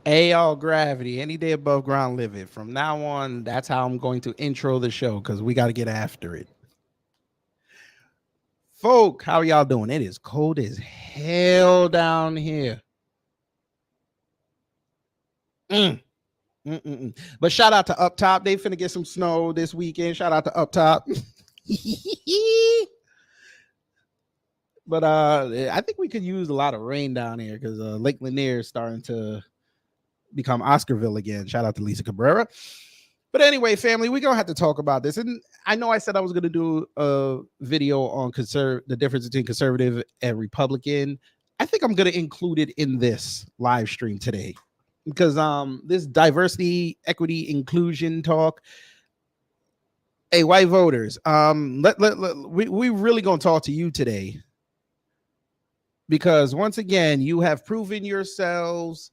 AL Gravity, any day above ground, live it. From now on, that's how I'm going to intro the show because we got to get after it. Folk, how y'all doing? It is cold as hell down here. Mm. But shout out to Up Top. They finna get some snow this weekend. Shout out to Up Top. But I think we could use a lot of rain down here because Lake Lanier is starting to become Oscarville again. Shout out to Lisa Cabrera. But anyway, family, we're gonna have to talk about this. And I know I said I was gonna do a video on the difference between conservative and Republican. I think I'm gonna include it in this live stream today because this diversity, equity, inclusion talk. Hey, white voters, we really gonna talk to you today because once again, you have proven yourselves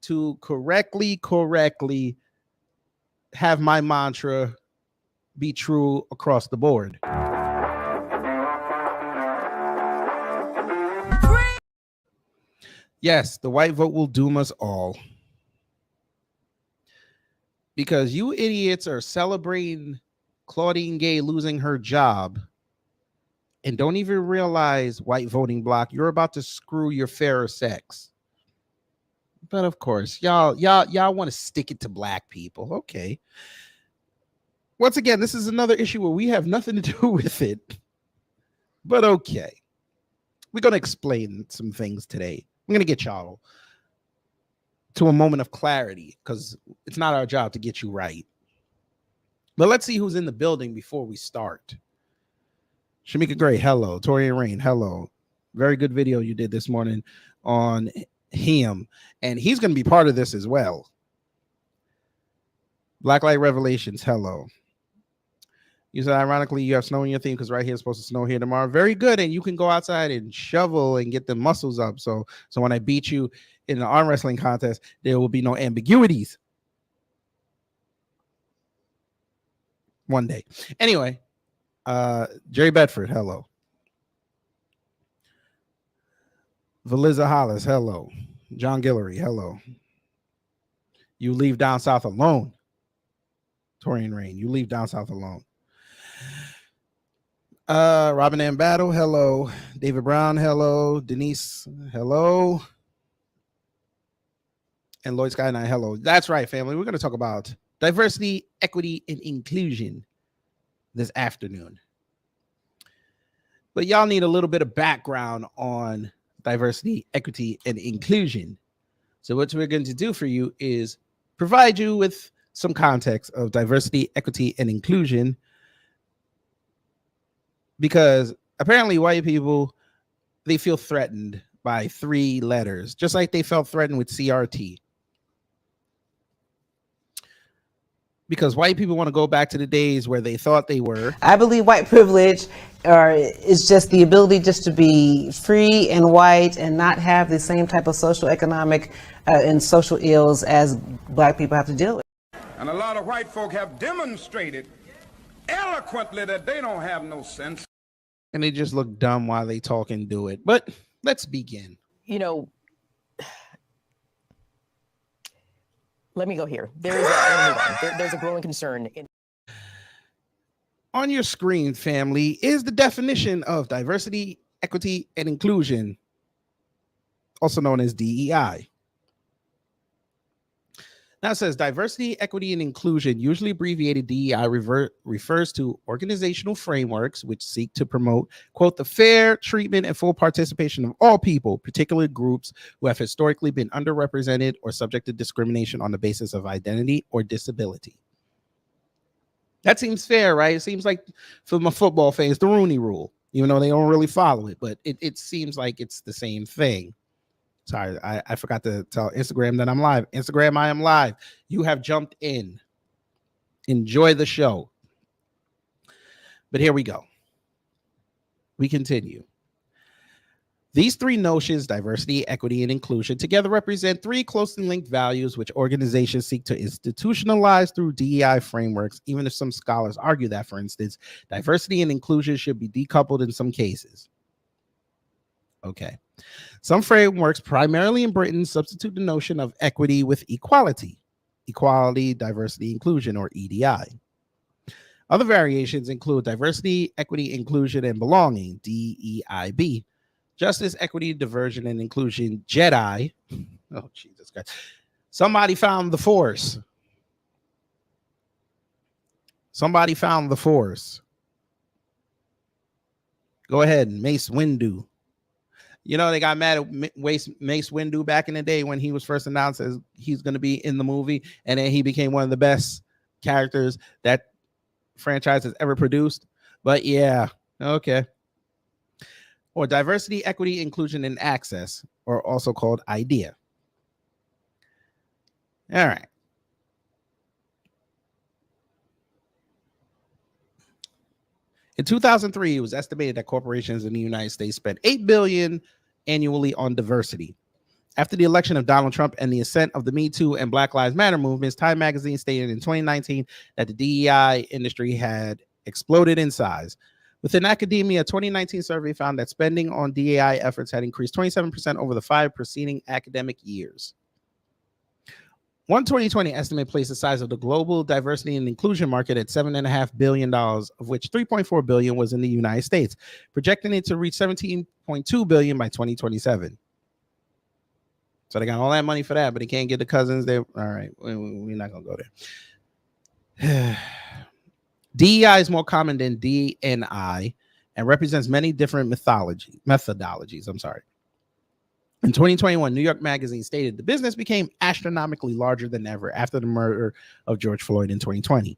to correctly have my mantra be true across the board. Yes, the white vote will doom us all. Because you idiots are celebrating Claudine Gay losing her job and don't even realize, white voting bloc, you're about to screw your fairer sex. But of course, y'all want to stick it to black people. Okay. Once again, this is another issue where we have nothing to do with it. But okay. We're going to explain some things today. I'm going to get y'all to a moment of clarity because it's not our job to get you right. But let's see who's in the building before we start. Shamika Gray, hello. Torian Rain, hello. Very good video you did this morning on him, and he's going to be part of this as well. Blacklight Revelations, hello. You said ironically you have snow in your theme because right here it's supposed to snow here tomorrow. Very good, and you can go outside and shovel and get the muscles up. So when I beat you in the arm wrestling contest, there will be no ambiguities. One day. Anyway, Jerry Bedford, hello. Valiza Hollis, hello. John Guillory, hello. You leave down south alone. Torian Rain, you leave down south alone. Robin M. Battle, hello. David Brown, hello. Denise, hello. And Lloyd Sky 9, hello. That's right, family. We're going to talk about diversity, equity, and inclusion this afternoon. But y'all need a little bit of background on diversity, equity, and inclusion. So what we're going to do for you is provide you with some context of diversity, equity, and inclusion, because apparently white people, they feel threatened by 3 letters, just like they felt threatened with CRT. Because white people want to go back to the days where they thought they were. I believe white privilege is just the ability just to be free and white and not have the same type of social, economic, and social ills as black people have to deal with. And a lot of white folk have demonstrated eloquently that they don't have no sense. And they just look dumb while they talk and do it. But let's begin. You know, let me go here. There's a growing concern. On your screen, family, is the definition of diversity, equity, and inclusion, also known as DEI. Now it says diversity, equity, and inclusion, usually abbreviated DEI, refers to organizational frameworks which seek to promote, quote, the fair treatment and full participation of all people, particularly groups who have historically been underrepresented or subject to discrimination on the basis of identity or disability. That seems fair, right? It seems like, for my football fans, the Rooney Rule, even though they don't really follow it, but it seems like it's the same thing. Sorry, I forgot to tell Instagram that I'm live. Instagram, I am live. You have jumped in. Enjoy the show. But here we go. We continue. These 3 notions, diversity, equity, and inclusion, together represent 3 closely linked values which organizations seek to institutionalize through DEI frameworks, even if some scholars argue that, for instance, diversity and inclusion should be decoupled in some cases. Okay. Some frameworks, primarily in Britain, substitute the notion of equity with equality, diversity, inclusion, or EDI. Other variations include diversity, equity, inclusion, and belonging, DEIB, justice, equity, diversion, and inclusion, JEDI. Oh, Jesus Christ. Somebody found the force. Somebody found the force. Go ahead, Mace Windu. You know, they got mad at Mace Windu back in the day when he was first announced as he's going to be in the movie, and then he became one of the best characters that franchise has ever produced. But yeah, okay. Or diversity, equity, inclusion, and access, or also called IDEA. All right. In 2003, it was estimated that corporations in the United States spent $8 billion annually on diversity. After the election of Donald Trump and the ascent of the Me Too and Black Lives Matter movements, Time magazine stated in 2019 that the DEI industry had exploded in size. Within academia, a 2019 survey found that spending on DEI efforts had increased 27% over the 5 preceding academic years. One 2020 estimate placed the size of the global diversity and inclusion market at $7.5 billion, of which $3.4 billion was in the United States, projecting it to reach $17.2 billion by 2027. So they got all that money for that, but they can't get the cousins. All right, we're not going to go there. DEI is more common than DNI and represents many different methodologies. I'm sorry. In 2021, New York Magazine stated the business became astronomically larger than ever after the murder of George Floyd in 2020.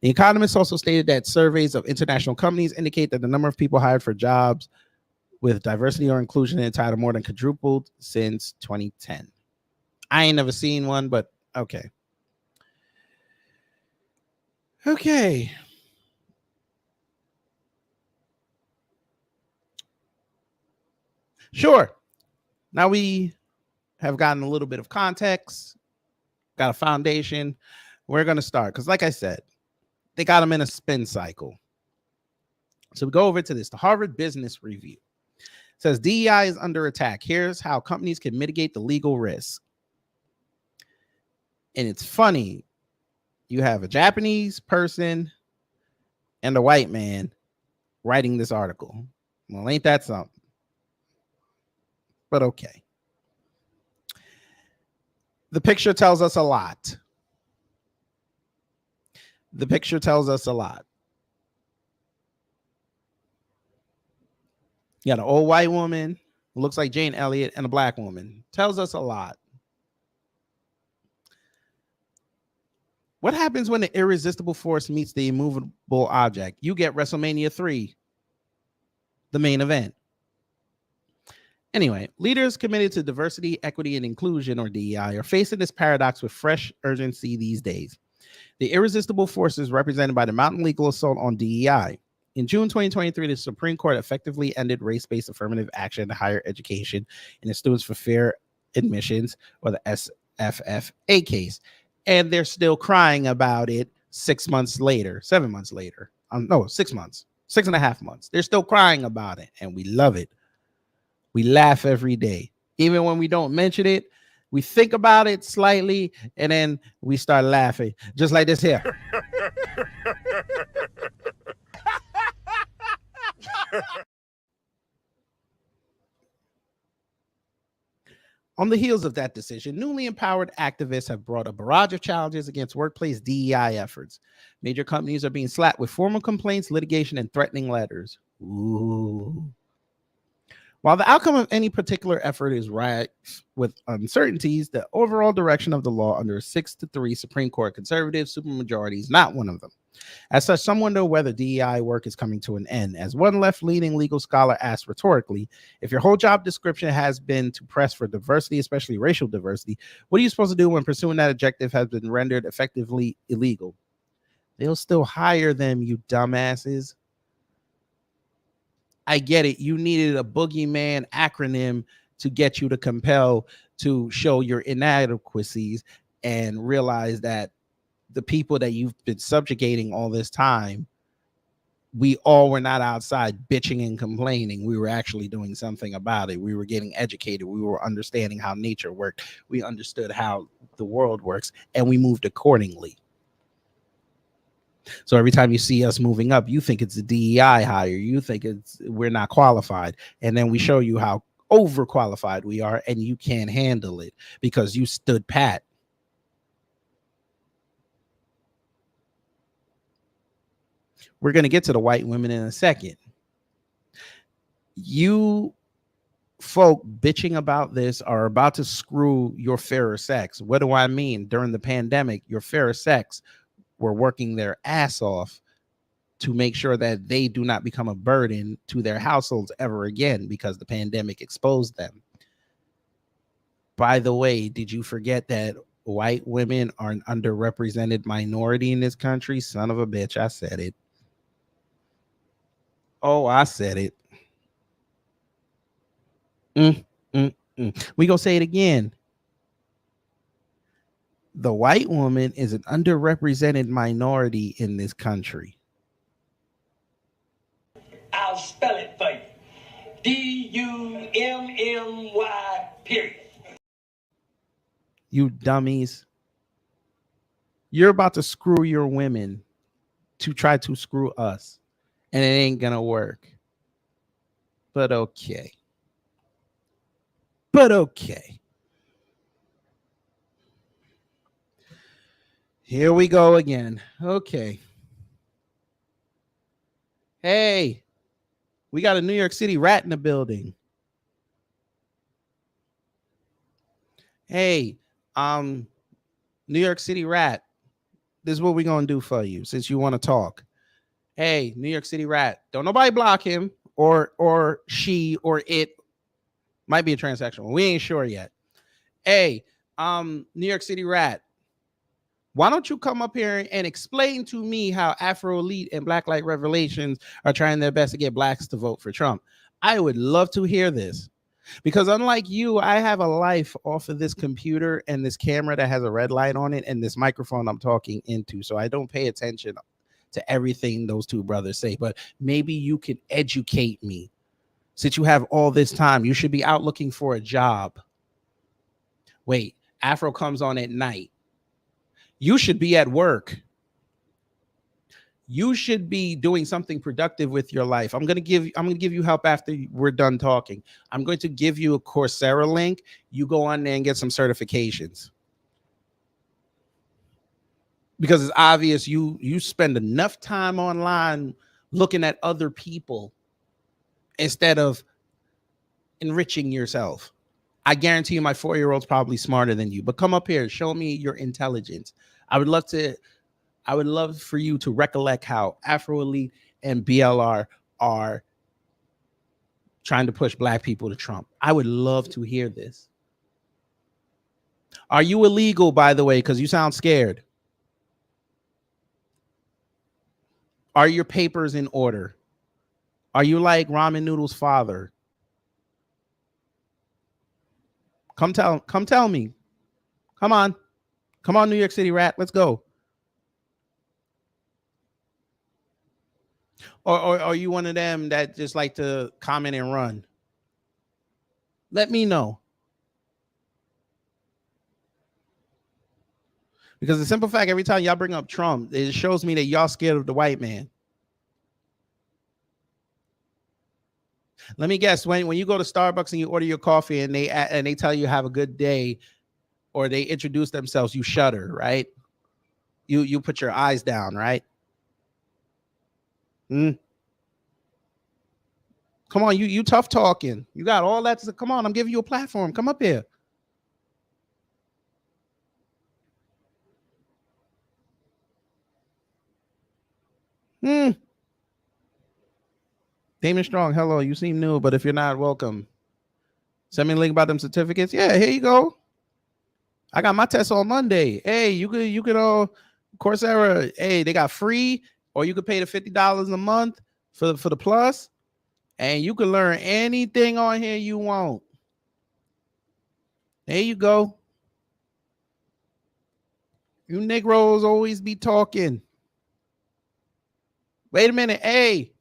The Economist also stated that surveys of international companies indicate that the number of people hired for jobs with diversity or inclusion in the title more than quadrupled since 2010. I ain't never seen one, but okay. Okay. Sure. Now we have gotten a little bit of context, got a foundation. We're going to start because, like I said, they got them in a spin cycle. So we go over to this. The Harvard Business Review says DEI is under attack. Here's how companies can mitigate the legal risk. And it's funny. You have a Japanese person and a white man writing this article. Well, ain't that something? But okay. The picture tells us a lot. The picture tells us a lot. You got an old white woman who looks like Jane Elliott and a black woman. Tells us a lot. What happens when the irresistible force meets the immovable object? You get WrestleMania 3, the main event. Anyway, leaders committed to diversity, equity, and inclusion, or DEI, are facing this paradox with fresh urgency these days. The irresistible force is represented by the mounting legal assault on DEI. In June 2023, the Supreme Court effectively ended race-based affirmative action in higher education in the Students for Fair Admissions, or the SFFA case. And they're still crying about it 6 months later, 7 months later. No, 6 months, 6.5 months. They're still crying about it, and we love it. We laugh every day. Even when we don't mention it, we think about it slightly, and then we start laughing, just like this here. On the heels of that decision, newly empowered activists have brought a barrage of challenges against workplace DEI efforts. Major companies are being slapped with formal complaints, litigation, and threatening letters. Ooh. While the outcome of any particular effort is rife with uncertainties, the overall direction of the law under a 6-3 Supreme Court conservative supermajority is not one of them. As such, some wonder whether DEI work is coming to an end. As one left-leaning legal scholar asked rhetorically, if your whole job description has been to press for diversity, especially racial diversity, what are you supposed to do when pursuing that objective has been rendered effectively illegal? They'll still hire them, you dumbasses. I get it. You needed a boogeyman acronym to get you to compel to show your inadequacies and realize that the people that you've been subjugating all this time we all were not outside bitching and complaining. We were actually doing something about it. We were getting educated. We were understanding how nature worked. We understood how the world works, and we moved accordingly. So every time you see us moving up, you think it's a DEI hire. You think we're not qualified. And then we show you how overqualified we are, and you can't handle it because you stood pat. We're going to get to the white women in a second. You folk bitching about this are about to screw your fairer sex. What do I mean? During the pandemic, your fairer sex were working their ass off to make sure that they do not become a burden to their households ever again because the pandemic exposed them. By the way, did you forget that white women are an underrepresented minority in this country? Son of a bitch, I said it. Oh, I said it. We gonna say it again. The white woman is an underrepresented minority in this country. I'll spell it for you. D-U-M-M-Y, period. You dummies. You're about to screw your women to try to screw us. And it ain't gonna work. But okay. Here we go again. Okay. Hey, we got a New York City rat in the building. Hey, New York City rat. This is what we're gonna do for you since you want to talk. Hey, New York City rat. Don't nobody block him or she or it. Might be a transsexual. We ain't sure yet. Hey, New York City rat. Why don't you come up here and explain to me how Afro Elite and Black Light Revelations are trying their best to get blacks to vote for Trump? I would love to hear this because unlike you, I have a life off of this computer and this camera that has a red light on it and this microphone I'm talking into. So I don't pay attention to everything those two brothers say, but maybe you can educate me. Since you have all this time, you should be out looking for a job. Wait, Afro comes on at night. You should be at work. You should be doing something productive with your life. I'm gonna give you help after we're done talking. I'm going to give you a Coursera link. You go on there and get some certifications. Because it's obvious you spend enough time online looking at other people instead of enriching yourself. I guarantee you my 4-year-old's probably smarter than you, but come up here, show me your intelligence. I would love for you to recollect how Afro Elite and BLR are trying to push black people to Trump. I would love to hear this. Are you illegal, by the way, because you sound scared? Are your papers in order? Are you like Ramen Noodle's father? Come tell me. Come on, New York City rat. Let's go. Or are you one of them that just like to comment and run? Let me know. Because the simple fact, every time y'all bring up Trump, it shows me that y'all scared of the white man. Let me guess, when you go to Starbucks and you order your coffee and they tell you have a good day, or they introduce themselves, you shudder, right? You put your eyes down, right? Come on, you tough talking. You got all that. Come on, I'm giving you a platform. Come up here. Damon Strong, hello. You seem new, but if you're not, welcome. Send me a link about them certificates. Yeah, here you go. I got my test on Monday. Hey, you could Coursera. Hey, they got free, or you could pay the $50 a month for the plus, and you can learn anything on here you want. There you go. You Negroes always be talking. Wait a minute. Hey,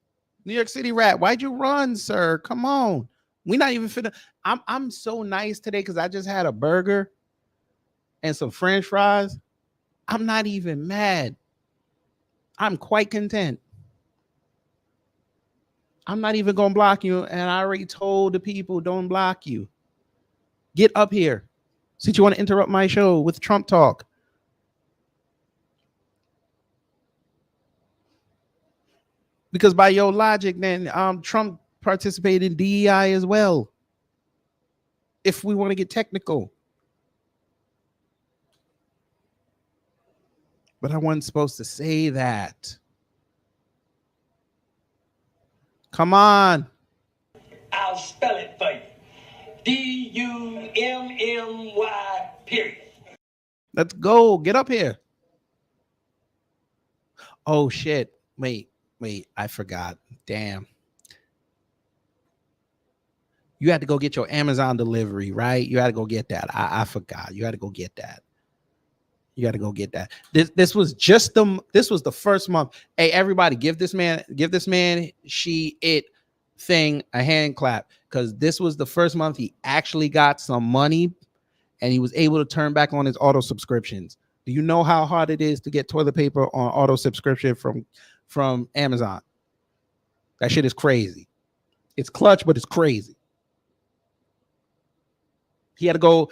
New York City rat, why'd you run, sir? Come on. We not even finna. I'm so nice today because I just had a burger and some French fries. I'm not even mad. I'm quite content. I'm not even gonna block you, and I already told the people don't block you. Get up here. Since you want to interrupt my show with Trump talk. Because by your logic, then Trump participated in DEI as well. If we want to get technical. But I wasn't supposed to say that. Come on. I'll spell it for you. D-U-M-M-Y, period. Let's go. Get up here. Oh, shit. Wait. I forgot. Damn. You had to go get your Amazon delivery, right? You had to go get that. I forgot. You had to go get that. You got to go get that. This was the first month. Hey, everybody, give this man she it thing a hand clap, because this was the first month he actually got some money and he was able to turn back on his auto subscriptions. Do you know how hard it is to get toilet paper on auto subscription from Amazon? That shit is crazy. It's clutch, but it's crazy. They had to go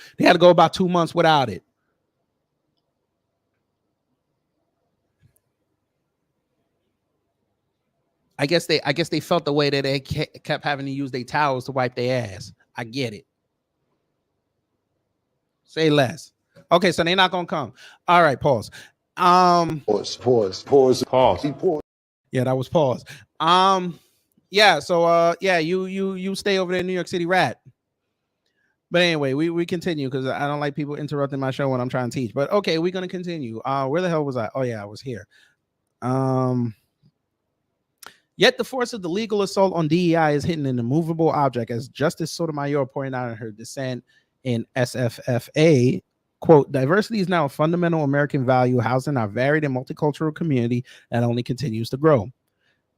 about 2 months without it. I guess they felt the way that they kept having to use their towels to wipe their ass. I get it. Say less. Okay, so they're not gonna come. All right, pause. Pause. Yeah, that was pause. Yeah, so you stay over there in New York City rat. But anyway, we continue because I don't like people interrupting my show when I'm trying to teach. But okay, we're gonna continue. Where the hell was I? Oh yeah, I was here. Yet the force of the legal assault on DEI is hidden in an immovable object, as Justice Sotomayor pointed out in her dissent in SFFA. Quote, diversity is now a fundamental American value housed in our varied and multicultural community that only continues to grow.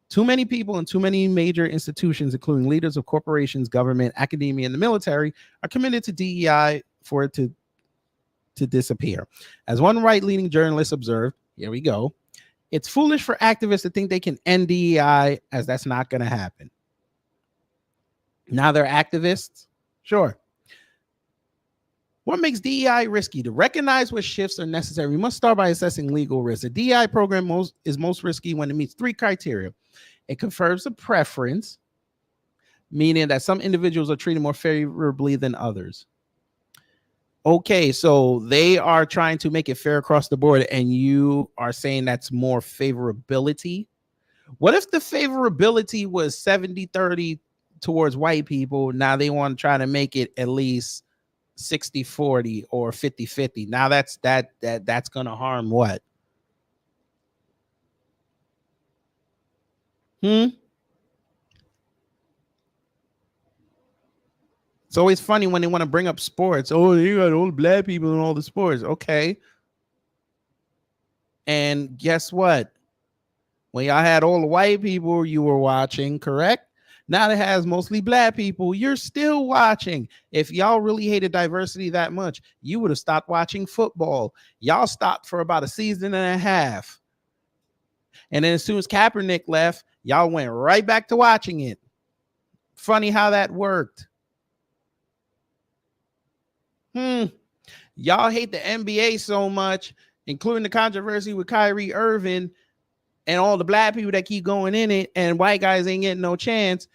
Too many people and too many major institutions, including leaders of corporations, government, academia, and the military, are committed to DEI for it to disappear. As one right-leaning journalist observed, here we go, it's foolish for activists to think they can end DEI, as that's not going to happen. Now they're activists? Sure. What makes DEI risky? To recognize what shifts are necessary, we must start by assessing legal risk. The DEI program is most risky when it meets 3 criteria. It confirms a preference, meaning that some individuals are treated more favorably than others. Okay, so they are trying to make it fair across the board, and you are saying that's more favorability. What if the favorability was 70-30 towards white people? Now they want to try to make it at least 60-40 or 50-50. Now that's going to harm what? It's always funny when they want to bring up sports. Oh, you got all the black people in all the sports. Okay. And guess what? When y'all had all the white people you were watching, correct? Now that has mostly black people, you're still watching. If y'all really hated diversity that much, you would have stopped watching football. Y'all stopped for about a season and a half. And then as soon as Kaepernick left, y'all went right back to watching it. Funny how that worked. Y'all hate the NBA so much, including the controversy with Kyrie Irving and all the black people that keep going in it, and white guys ain't getting no chance.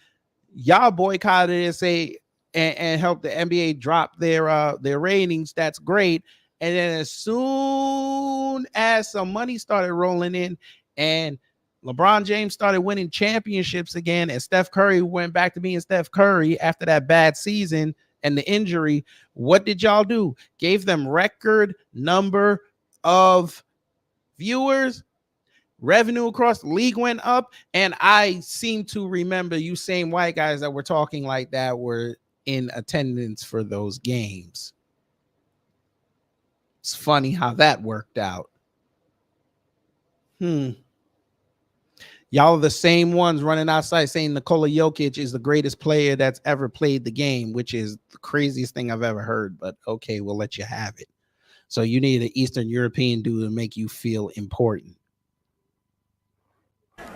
Y'all boycotted it, say, and helped the NBA drop their ratings. That's great. And then as soon as some money started rolling in and LeBron James started winning championships again, and Steph Curry went back to being Steph Curry after that bad season and the injury, what did y'all do? Gave them record number of viewers. Revenue across the league went up. And I seem to remember you same white guys that were talking like that were in attendance for those games. It's funny how that worked out. Y'all Y'all are the same ones running outside saying Nikola Jokic is the greatest player that's ever played the game, which is the craziest thing I've ever heard. But okay, we'll let you have it. So you need an Eastern European dude to make you feel important.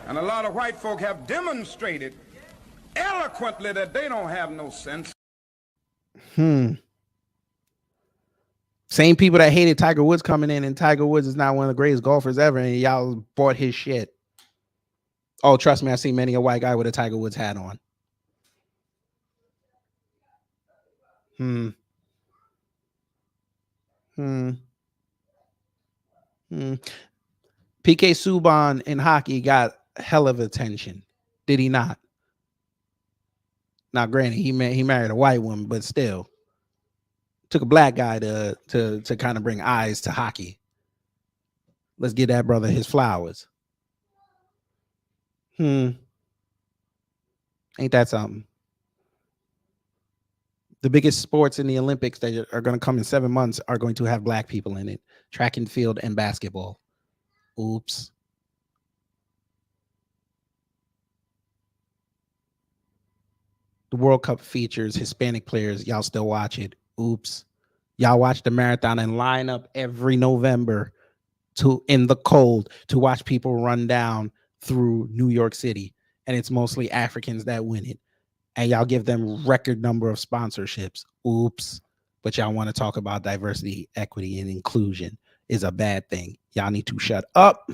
And a lot of white folk have demonstrated eloquently that they don't have no sense. Same people that hated Tiger Woods coming in, and Tiger Woods is now one of the greatest golfers ever, and y'all bought his shit. Oh, trust me, I've seen many a white guy with a Tiger Woods hat on. PK Subban in hockey got hell of attention. Did he not? Now, granted, he married a white woman, but still took a black guy to kind of bring eyes to hockey. Let's give that brother his flowers. Ain't that something? The biggest sports in the Olympics that are going to come in 7 months are going to have black people in it. Track and field and basketball. Oops. The World Cup features Hispanic players. Y'all still watch it. Oops. Y'all watch the marathon and line up every November in the cold to watch people run down through New York City. And it's mostly Africans that win it. And y'all give them record number of sponsorships. Oops. But y'all want to talk about diversity, equity, and inclusion is a bad thing. Y'all need to shut up.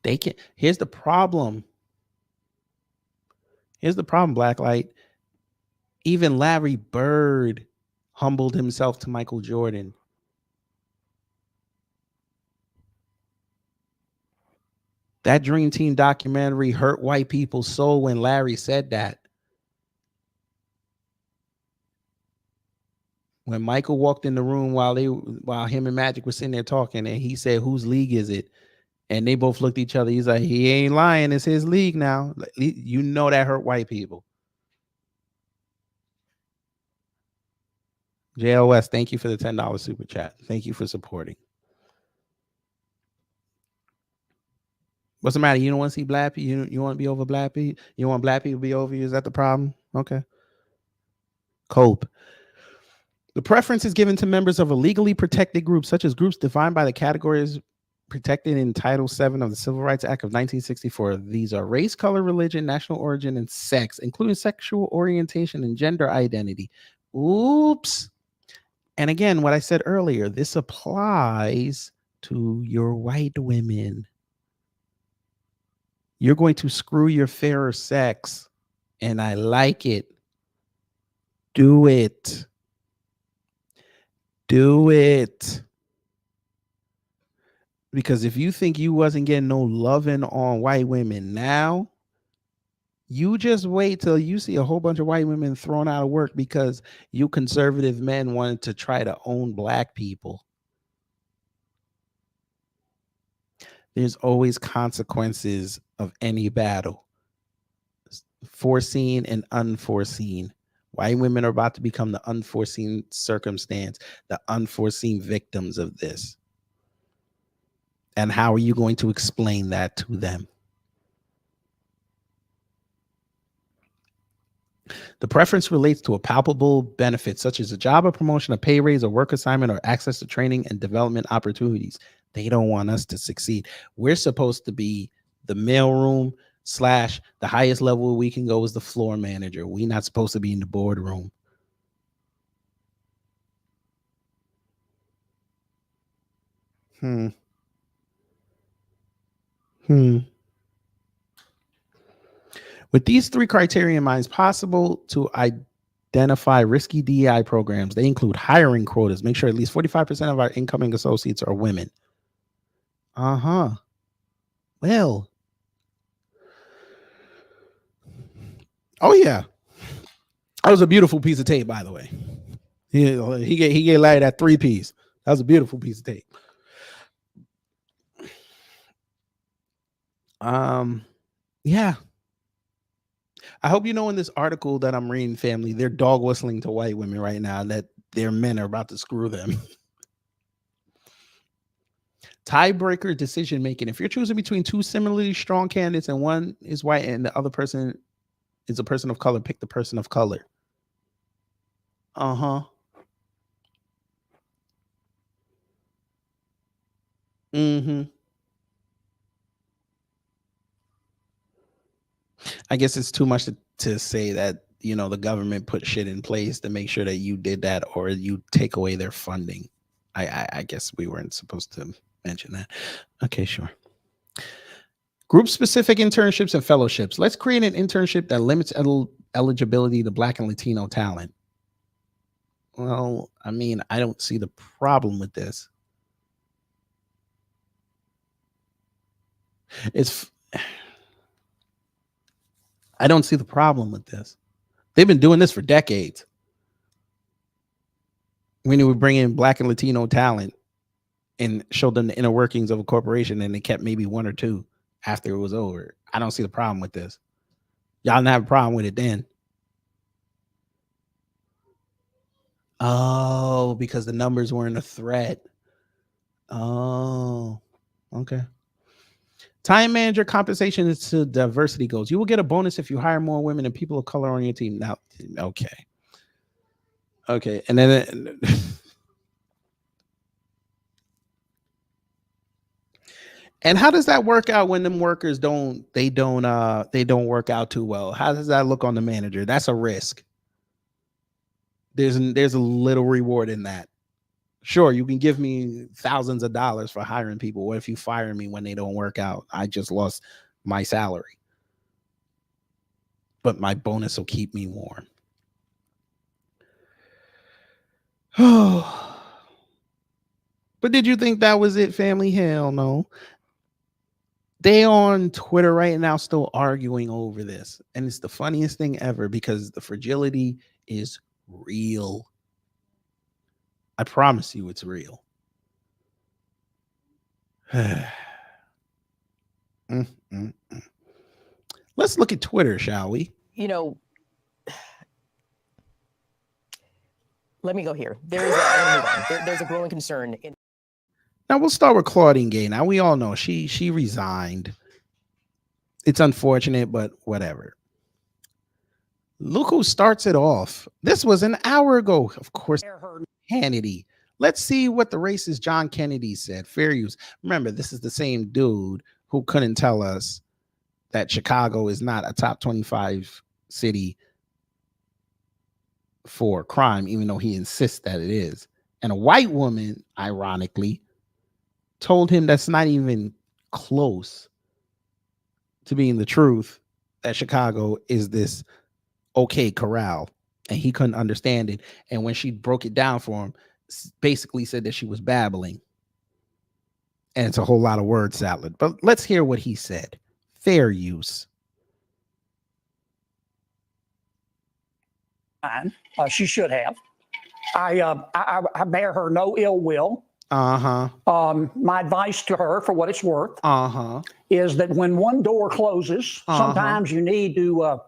They can. Here's the problem. Blacklight. Even Larry Bird humbled himself to Michael Jordan. That Dream Team documentary hurt white people's soul when Larry said that. When Michael walked in the room while him and Magic were sitting there talking, and he said, "Whose league is it?" And they both looked at each other. He's like, "He ain't lying. It's his league now." You know that hurt white people. JLS, thank you for the $10 super chat. Thank you for supporting. What's the matter? You don't want to see black people? You want to be over black people? You want black people to be over you? Is that the problem? Okay. Cope. The preference is given to members of a legally protected group, such as groups defined by the categories protected in Title VII of the Civil Rights Act of 1964. These are race, color, religion, national origin, and sex, including sexual orientation and gender identity. Oops. And again, what I said earlier, this applies to your white women. You're going to screw your fairer sex, and I like it. Do it. Do it. Because if you think you wasn't getting no loving on white women now, you just wait till you see a whole bunch of white women thrown out of work because you conservative men wanted to try to own black people. There's always consequences of any battle. Foreseen and unforeseen. White women are about to become the unforeseen circumstance, the unforeseen victims of this. And how are you going to explain that to them? The preference relates to a palpable benefit, such as a job or promotion, a pay raise, a work assignment, or access to training and development opportunities. They don't want us to succeed. We're supposed to be the mailroom / the highest level we can go is the floor manager. We're not supposed to be in the boardroom. With these three criteria in mind, it's possible to identify risky DEI programs. They include hiring quotas. Make sure at least 45% of our incoming associates are women. Well, oh yeah, that was a beautiful piece of tape, by the way. He gave Larry that 3-piece. That was a beautiful piece of tape. Yeah. I hope you know in this article that I'm reading, family, they're dog whistling to white women right now that their men are about to screw them. Tiebreaker decision making. If you're choosing between two similarly strong candidates and one is white and the other person is a person of color, pick the person of color. Uh-huh. Mm-hmm. I guess it's too much to say that, the government put shit in place to make sure that you did that or you take away their funding. I guess we weren't supposed to mention that. Okay, sure. Group specific internships and fellowships. Let's create an internship that limits eligibility to Black and Latino talent. Well, I mean, I don't see the problem with this. I don't see the problem with this. They've been doing this for decades. When you would bring in Black and Latino talent and show them the inner workings of a corporation, and they kept maybe one or two after it was over. I don't see the problem with this. Y'all didn't have a problem with it then. Oh, because the numbers weren't a threat. Oh, okay. Time manager compensation is to diversity goals. You will get a bonus if you hire more women and people of color on your team. Now, okay. Okay. And then and how does that work out when them workers don't work out too well? How does that look on the manager? That's a risk. There's a little reward in that. Sure, you can give me thousands of dollars for hiring people. What if you fire me when they don't work out? I just lost my salary. But my bonus will keep me warm. Oh. But did you think that was it, family? Hell no. They on Twitter right now still arguing over this. And it's the funniest thing ever because the fragility is real. I promise you it's real. Let's look at Twitter, shall we? Let me go here. There's a growing concern. Now we'll start with Claudine Gay. Now we all know she resigned. It's unfortunate, but whatever. Look who starts it off. This was an hour ago. Of course, Hannity. Let's see what the racist John Kennedy said. Fair use. Remember, this is the same dude who couldn't tell us that Chicago is not a top 25 city for crime, even though he insists that it is. And a white woman, ironically, told him that's not even close to being the truth, that Chicago is this okay corral, and he couldn't understand it. And when she broke it down for him, basically said that she was babbling. And it's a whole lot of word salad. But let's hear what he said. Fair use. She should have. I bear her no ill will. My advice to her, for what it's worth, is that when one door closes, sometimes you need to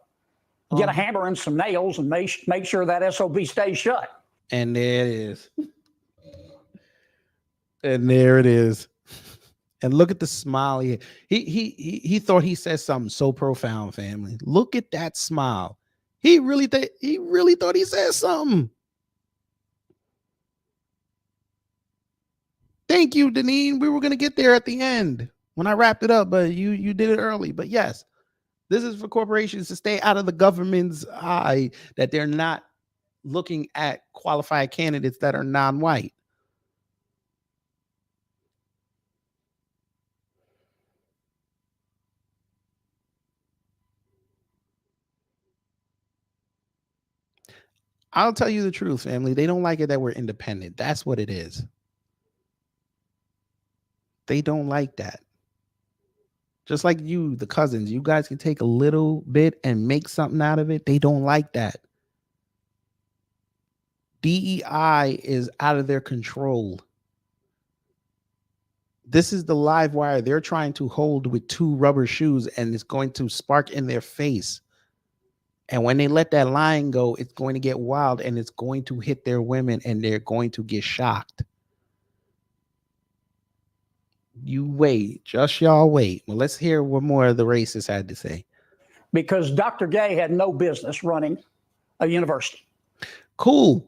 get a hammer and some nails and make sure that SOB stays shut. And there it is. And there it is. And look at the smile. He thought he said something so profound, family. Look at that smile. He really thought he said something. Thank you, Deneen. We were going to get there at the end when I wrapped it up, but you did it early. But yes, this is for corporations to stay out of the government's eye, that they're not looking at qualified candidates that are non-white. I'll tell you the truth, family. They don't like it that we're independent. That's what it is. They don't like that. Just like you, the cousins, you guys can take a little bit and make something out of it. They don't like that. DEI is out of their control. This is the live wire they're trying to hold with two rubber shoes, and it's going to spark in their face. And when they let that line go, it's going to get wild, and it's going to hit their women, and they're going to get shocked. You wait. Just y'all wait. Well, let's hear what more of the racists had to say. Because Dr. Gay had no business running a university. Cool.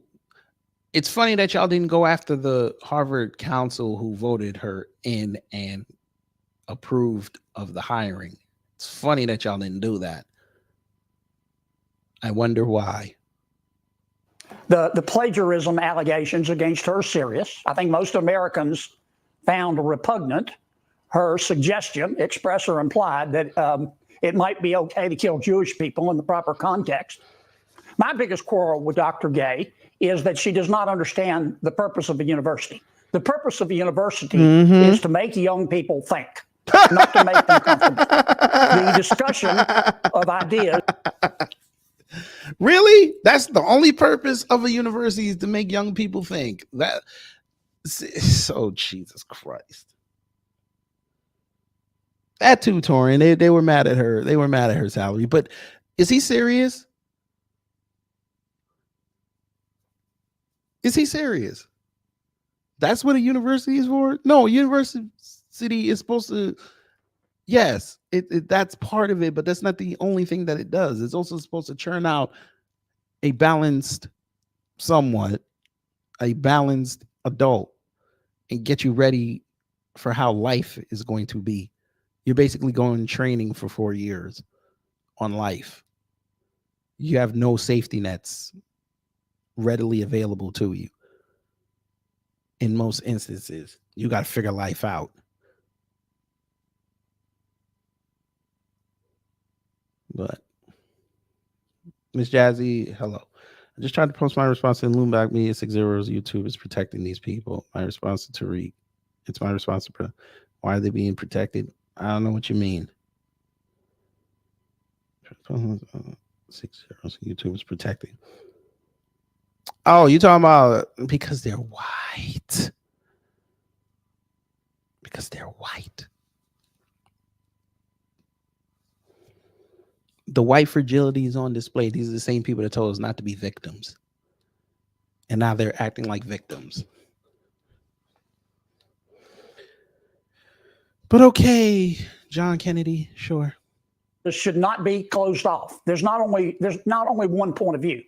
It's funny that y'all didn't go after the Harvard council who voted her in and approved of the hiring. It's funny that y'all didn't do that. I wonder why. The plagiarism allegations against her are serious. I think most Americans found repugnant her suggestion, express or implied, that it might be okay to kill Jewish people in the proper context. My biggest quarrel with Dr. Gay is that she does not understand the purpose of a university. The purpose of a university is to make young people think, not to make them comfortable. The discussion of ideas. Really? That's the only purpose of a university, is to make young people think. That so Jesus Christ. That too, Torian. They were mad at her. They were mad at her salary. But is he serious? Is he serious? That's what a university is for? No, university is supposed to, yes, that's part of it, but that's not the only thing that it does. It's also supposed to churn out a balanced, somewhat, a balanced adult and get you ready for how life is going to be. You're basically going training for 4 years on life. You have no safety nets readily available to you. In most instances, you got to figure life out. But Miss Jazzy, hello. I just tried to post my response in Loomback Media 60's YouTube is protecting these people. My response to Tariq. It's my response to why are they being protected? I don't know what you mean. 60 YouTube is protecting. Oh, you talking about because they're white. Because they're white. The white fragility is on display. These are the same people that told us not to be victims. And now they're acting like victims. But okay, John Kennedy, sure. This should not be closed off. There's not only one point of view.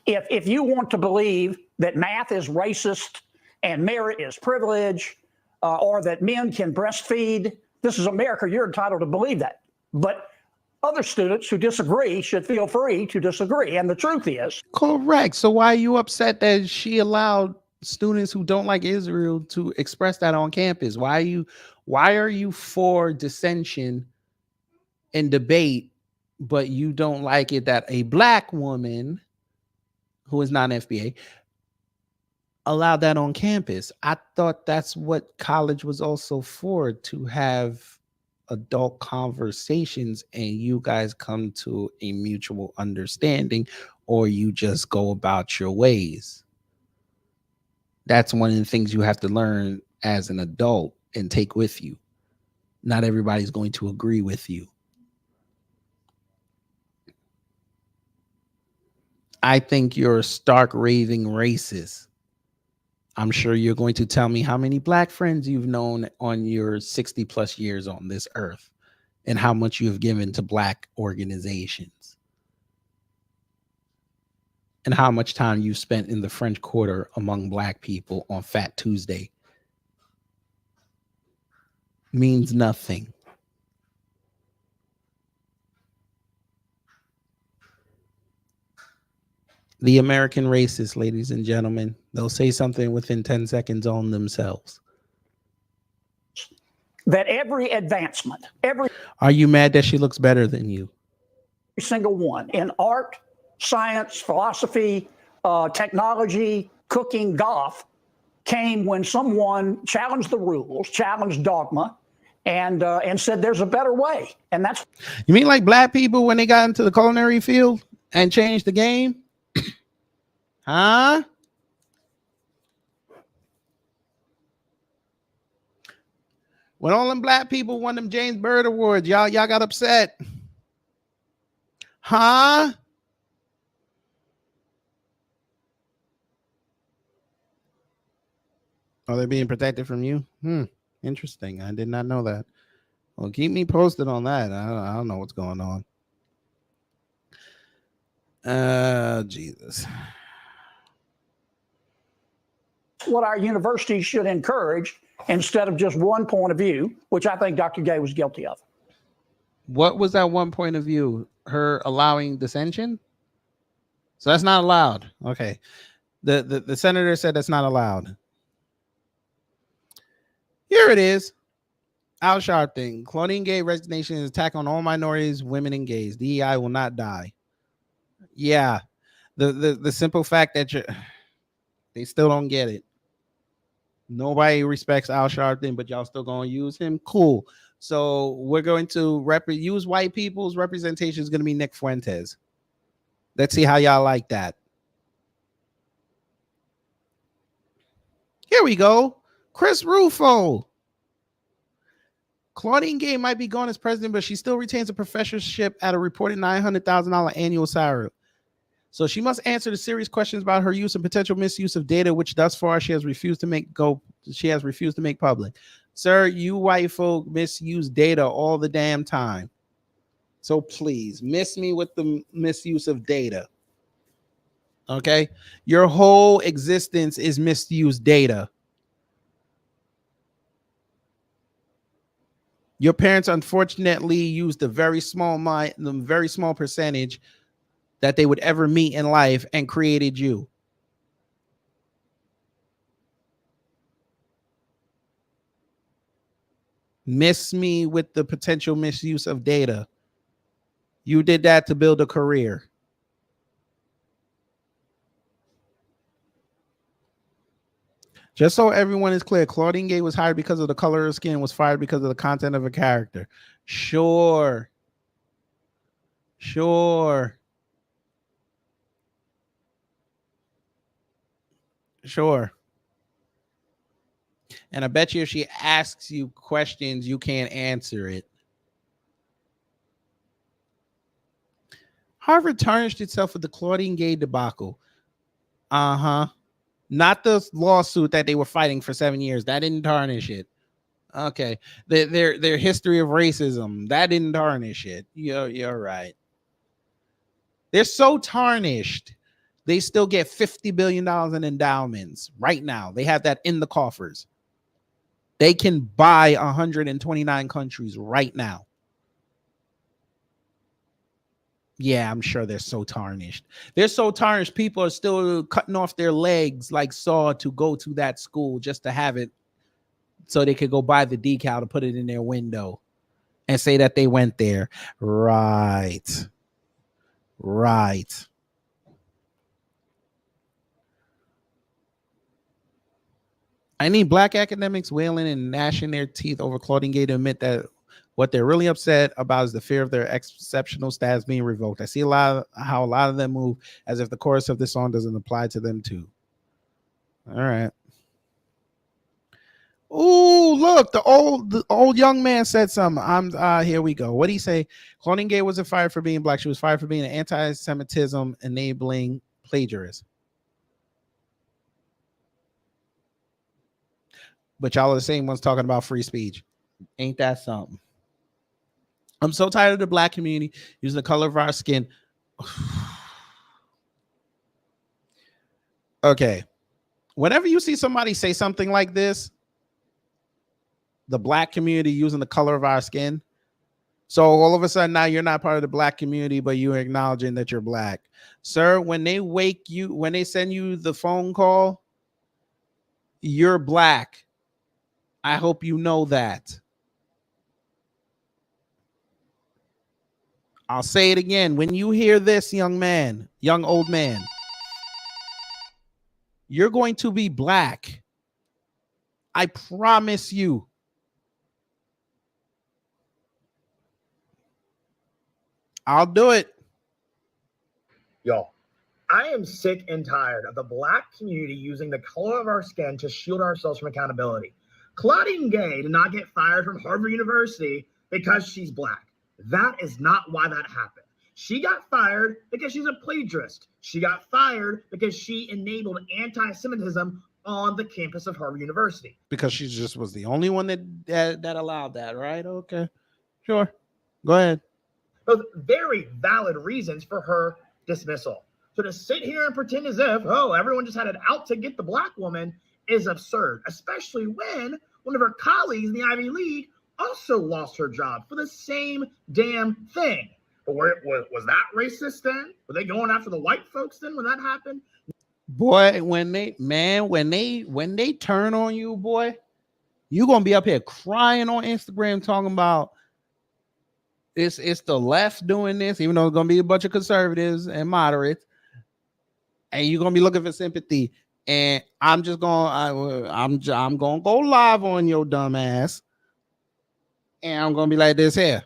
If you want to believe that math is racist and merit is privilege, or that men can breastfeed, this is America. You're entitled to believe that. But other students who disagree should feel free to disagree. And the truth is correct. So why are you upset that she allowed students who don't like Israel to express that on campus? Why are you for dissension and debate, but you don't like it that a black woman who is not an FBA allowed that on campus? I thought that's what college was also for, to have adult conversations and you guys come to a mutual understanding, or you just go about your ways. That's one of the things you have to learn as an adult and take with you. Not everybody's going to agree with you. I think you're a stark raving racist. I'm sure you're going to tell me how many black friends you've known on your 60 plus years on this earth and how much you have given to black organizations and how much time you've spent in the French Quarter among black people on Fat Tuesday. Means nothing. The American racists, ladies and gentlemen, they'll say something within 10 seconds on themselves. that every advancement, Are you mad that she looks better than you? every single one in art, science, philosophy, technology, cooking, golf, came when someone challenged the rules, challenged dogma, and said there's a better way. And that's. You mean like black people when they got into the culinary field and changed the game? Huh? When all them black people won them James Byrd Awards, y'all got upset. Huh? Are they being protected from you? Interesting. I did not know that. Well, keep me posted on that. I don't know what's going on. Jesus. What our universities should encourage instead of just one point of view, which I think Dr. Gay was guilty of. What was that one point of view? Her allowing dissension? So that's not allowed. Okay. The senator said that's not allowed. Here it is. Al Sharpton. Claudine Gay resignation is attack on all minorities, women, and gays. DEI will not die. Yeah. The simple fact that they still don't get it. Nobody respects Al Sharpton, but y'all still gonna use him. Cool. So we're going to use white people's representation is going to be Nick Fuentes. Let's see how y'all like that. Here we go. Chris Rufo. Claudine Gay might be gone as president, but she still retains a professorship at a reported $900,000 annual salary. So she must answer the serious questions about her use and potential misuse of data, which thus far she has refused to make public. Sir, you white folk misuse data all the damn time. So please, miss me with the misuse of data. Okay? Your whole existence is misused data. Your parents unfortunately used the very small percentage that they would ever meet in life and created you. Miss me with the potential misuse of data. You did that to build a career. Just so everyone is clear, Claudine Gay was hired because of the color of her skin, was fired because of the content of her character. Sure. And I bet you if she asks you questions, you can't answer it. Harvard tarnished itself with the Claudine Gay debacle. Not the lawsuit that they were fighting for 7 years. That didn't tarnish it. Okay. Their history of racism. That didn't tarnish it. You're right. They're so tarnished. They still get $50 billion in endowments right now. They have that in the coffers. They can buy 129 countries right now. Yeah, I'm sure they're so tarnished. They're so tarnished. People are still cutting off their legs like Saw to go to that school just to have it so they could go buy the decal to put it in their window and say that they went there. Right. I need black academics wailing and gnashing their teeth over Claudine Gay to admit that what they're really upset about is the fear of their exceptional status being revoked. I see how a lot of them move as if the chorus of this song doesn't apply to them too. All right. Oh, look, the old young man said something. Here we go. What did he say? Claudine Gay wasn't fired for being black. She was fired for being an anti-Semitism enabling plagiarist. But y'all are the same ones talking about free speech. Ain't that something? I'm so tired of the black community using the color of our skin. Okay. Whenever you see somebody say something like this, the black community using the color of our skin. So all of a sudden now you're not part of the black community, but you're acknowledging that you're black. Sir, when they send you the phone call, you're black. I hope you know that. I'll say it again. When you hear this, young old man, you're going to be black. I promise you. I'll do it. Y'all, I am sick and tired of the black community using the color of our skin to shield ourselves from accountability. Claudine Gay did not get fired from Harvard University because she's black. That is not why that happened. She got fired because she's a plagiarist. She got fired because she enabled anti-Semitism on the campus of Harvard University. Because she just was the only one that allowed that, right? Okay, sure. Go ahead. Both very valid reasons for her dismissal. So to sit here and pretend as if, oh, everyone just had it out to get the black woman is absurd, especially when one of her colleagues in the Ivy League also lost her job for the same damn thing. But was that racist then? Were they going after the white folks then when that happened? Boy, when they turn on you, boy, you gonna be up here crying on Instagram talking about it's the left doing this, even though it's gonna be a bunch of conservatives and moderates, and you're gonna be looking for sympathy. And I'm gonna go live on your dumb ass, and I'm gonna be like this here.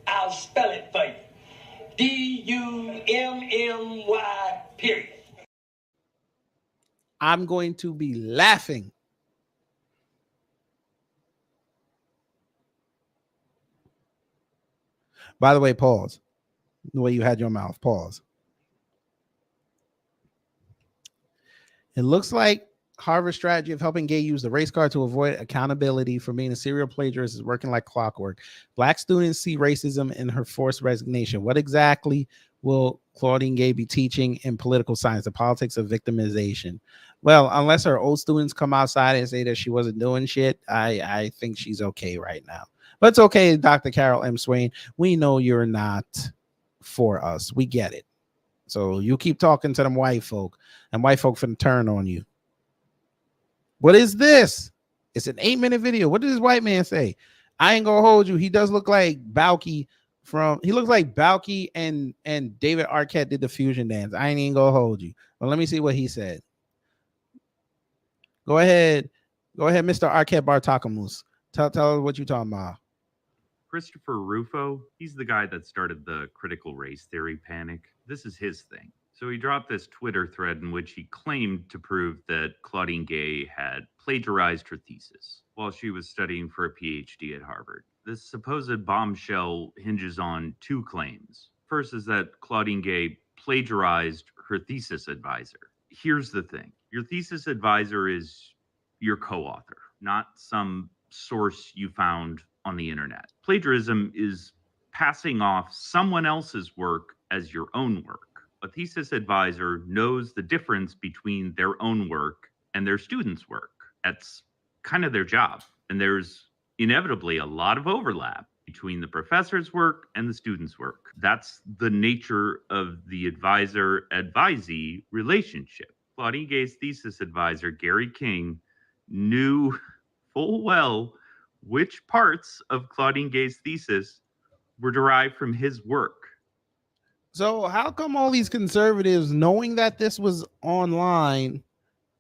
I'll spell it for you. D-U-M-M-Y, period. I'm going to be laughing. By the way, pause. The way you had your mouth, pause. It looks like Harvard's strategy of helping Gay use the race card to avoid accountability for being a serial plagiarist is working like clockwork. Black students see racism in her forced resignation. What exactly will Claudine Gay be teaching in political science, the politics of victimization? Well, unless her old students come outside and say that she wasn't doing shit, I think she's okay right now. But it's okay, Dr. Carol M. Swain. We know you're not for us. We get it. So you keep talking to them white folk, and white folk finna turn on you. What is this? It's an 8-minute video. What did this white man say? I ain't gonna hold you. He does look like Balky he looks like Balky and David Arquette did the fusion dance. I ain't even gonna hold you. But let me see what he said. Go ahead, Mr. Arquette Bartakamus. Tell us what you talking about. Christopher Rufo, he's the guy that started the critical race theory panic. This is his thing. So he dropped this Twitter thread in which he claimed to prove that Claudine Gay had plagiarized her thesis while she was studying for a PhD at Harvard. This supposed bombshell hinges on two claims. First is that Claudine Gay plagiarized her thesis advisor. Here's the thing. Your thesis advisor is your co-author, not some source you found on the internet. Plagiarism is passing off someone else's work as your own work. A thesis advisor knows the difference between their own work and their students' work. That's kind of their job. And there's inevitably a lot of overlap between the professor's work and the student's work. That's the nature of the advisor-advisee relationship. Claudine Gay's thesis advisor, Gary King, knew full well which parts of Claudine Gay's thesis were derived from his work. So how come all these conservatives, knowing that this was online,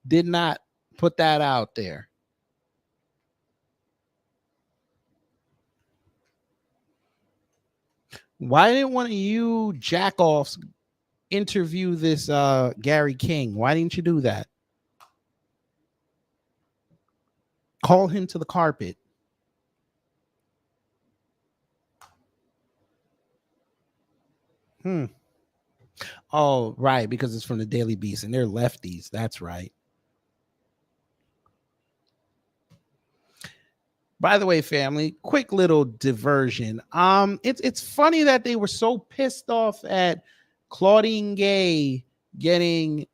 did not put that out there? Why didn't one of you jackoffs interview this Gary King? Why didn't you do that? Call him to the carpet. Oh, right, because it's from the Daily Beast and they're lefties. That's right. By the way, family, quick little diversion. It's funny that they were so pissed off at Claudine Gay getting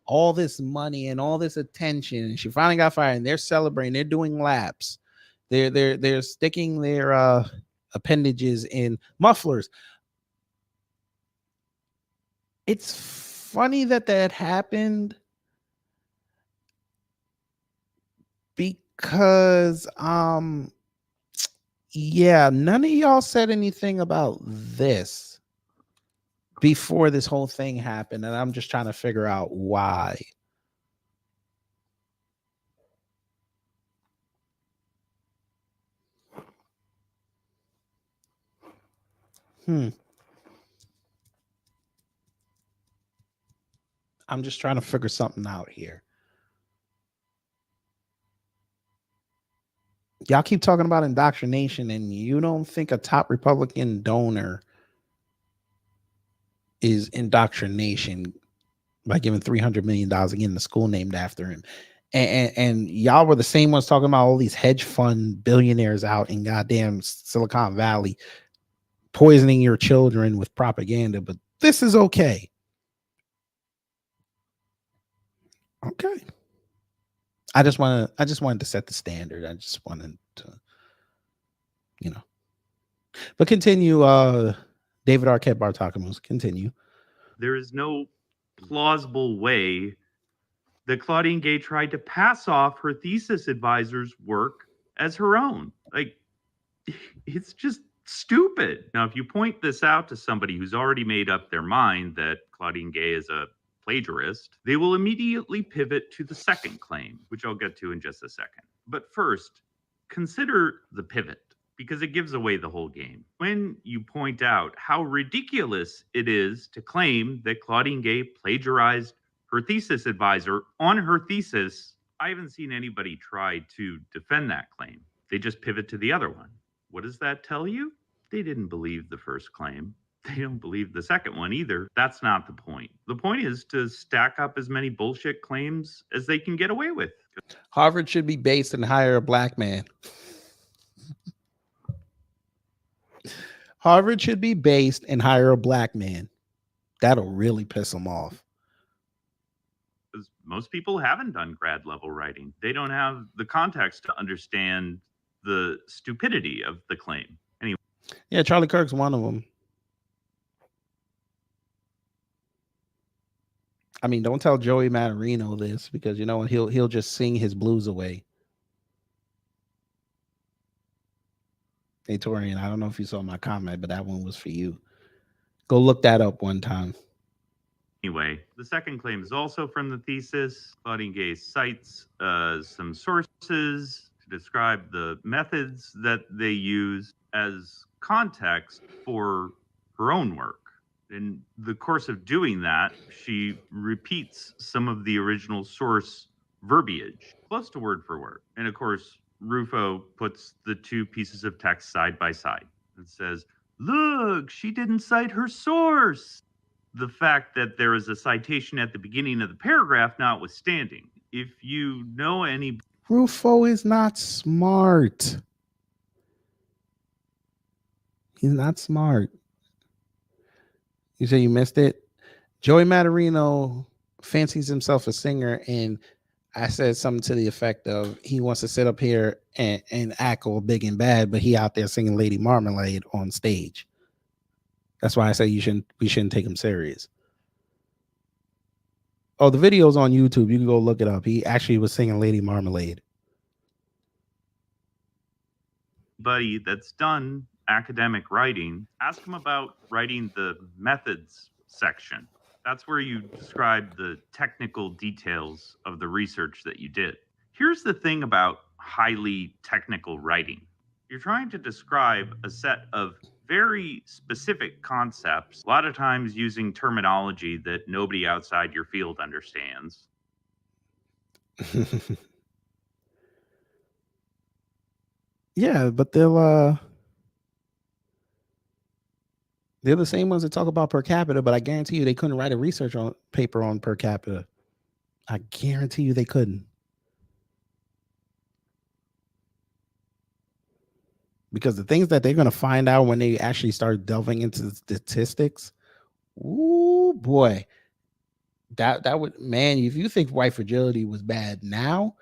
all this money and all this attention, and she finally got fired, and they're celebrating. They're doing laps. They're sticking their appendages in mufflers. It's funny that happened because yeah, none of y'all said anything about this before this whole thing happened, and I'm just trying to figure out why. I'm just trying to figure something out here. Y'all keep talking about indoctrination, and you don't think a top Republican donor is indoctrination by giving $300 million again, the school named after him. And y'all were the same ones talking about all these hedge fund billionaires out in goddamn Silicon Valley poisoning your children with propaganda, but this is okay. Okay. I just wanted to set the standard. I just wanted to, but continue, David Arquette Bartakamus, continue. There is no plausible way that Claudine Gay tried to pass off her thesis advisor's work as her own. Like, it's just stupid. Now, if you point this out to somebody who's already made up their mind that Claudine Gay is a plagiarist, they will immediately pivot to the second claim, which I'll get to in just a second. But first, consider the pivot, because it gives away the whole game. When you point out how ridiculous it is to claim that Claudine Gay plagiarized her thesis advisor on her thesis, I haven't seen anybody try to defend that claim. They just pivot to the other one. What does that tell you? They didn't believe the first claim. They don't believe the second one either. That's not the point. The point is to stack up as many bullshit claims as they can get away with. Harvard should be based and hire a black man. Harvard should be based and hire a black man. That'll really piss them off. Because most people haven't done grad level writing. They don't have the context to understand the stupidity of the claim. Anyway. Yeah, Charlie Kirk's one of them. I mean, don't tell Joey Matarino this, because you know he'll just sing his blues away. Hey, Torian, I don't know if you saw my comment, but that one was for you. Go look that up one time. Anyway, the second claim is also from the thesis. Claudine Gay cites some sources to describe the methods that they use as context for her own work. In the course of doing that, she repeats some of the original source verbiage, close to word for word. And of course, Rufo puts the two pieces of text side by side and says, look, she didn't cite her source. The fact that there is a citation at the beginning of the paragraph notwithstanding, if you know any... Rufo is not smart. He's not smart. You say you missed it? Joey Matarino fancies himself a singer, and I said something to the effect of he wants to sit up here and act all big and bad, but he out there singing Lady Marmalade on stage. That's why I say we shouldn't take him serious. Oh, the video's on YouTube. You can go look it up. He actually was singing Lady Marmalade. Buddy that's done academic writing, ask him about writing the methods section. That's where you describe the technical details of the research that you did. Here's the thing about highly technical writing. You're trying to describe a set of very specific concepts, a lot of times using terminology that nobody outside your field understands. Yeah, but they're the same ones that talk about per capita, but I guarantee you they couldn't write a research paper on per capita. I guarantee you they couldn't. Because the things that they're going to find out when they actually start delving into the statistics, ooh boy, that would, man, if you think white fragility was bad now,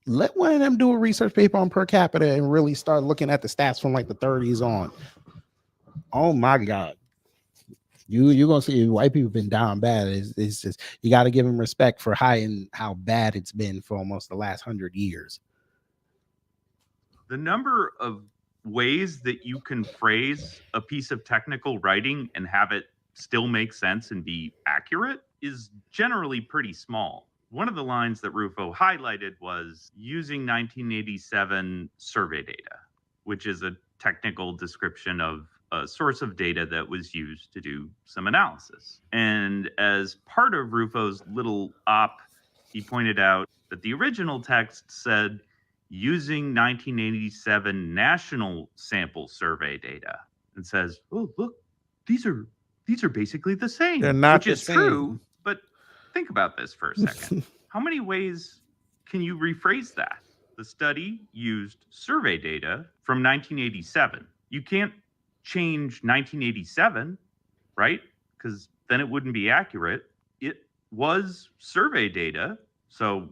let one of them do a research paper on per capita and really start looking at the stats from like the 30s on. Oh my God. You're gonna see white people been down bad. It's just, you got to give them respect for how bad it's been for almost the last 100 years. The number of ways that you can phrase a piece of technical writing and have it still make sense and be accurate is generally pretty small. One of the lines that Rufo highlighted was using 1987 survey data, which is a technical description of a source of data that was used to do some analysis. And as part of Rufo's little op, he pointed out that the original text said using 1987 national sample survey data and says, "Oh, look, these are basically the same." They're not which the is same. true, but think about this for a second. How many ways can you rephrase that? The study used survey data from 1987. You can't change 1987, right? Because then it wouldn't be accurate. It was survey data. So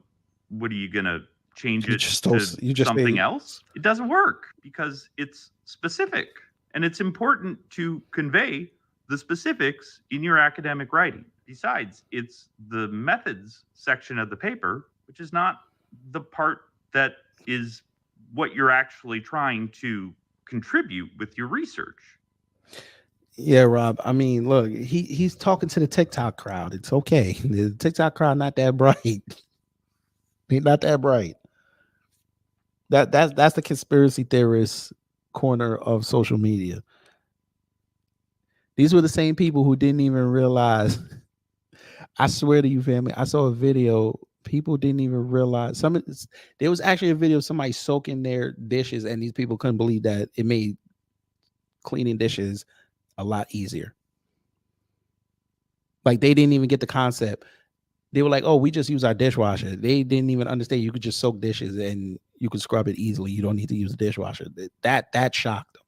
what are you going to change You it just to don't- you just something made- else? It doesn't work because it's specific. And it's important to convey the specifics in your academic writing. Besides, it's the methods section of the paper, which is not the part that is what you're actually trying to contribute with your research. Yeah, Rob. I mean, look, he's talking to the TikTok crowd. It's okay. The TikTok crowd not that bright. He's not that bright. That's the conspiracy theorist corner of social media. These were the same people who didn't even realize. I swear to you, family, I saw a video. People didn't even realize there was actually a video of somebody soaking their dishes, and these people couldn't believe that it made cleaning dishes a lot easier. Like they didn't even get the concept. They were like, "Oh, we just use our dishwasher." They didn't even understand you could just soak dishes and you could scrub it easily. You don't need to use a dishwasher. That shocked them.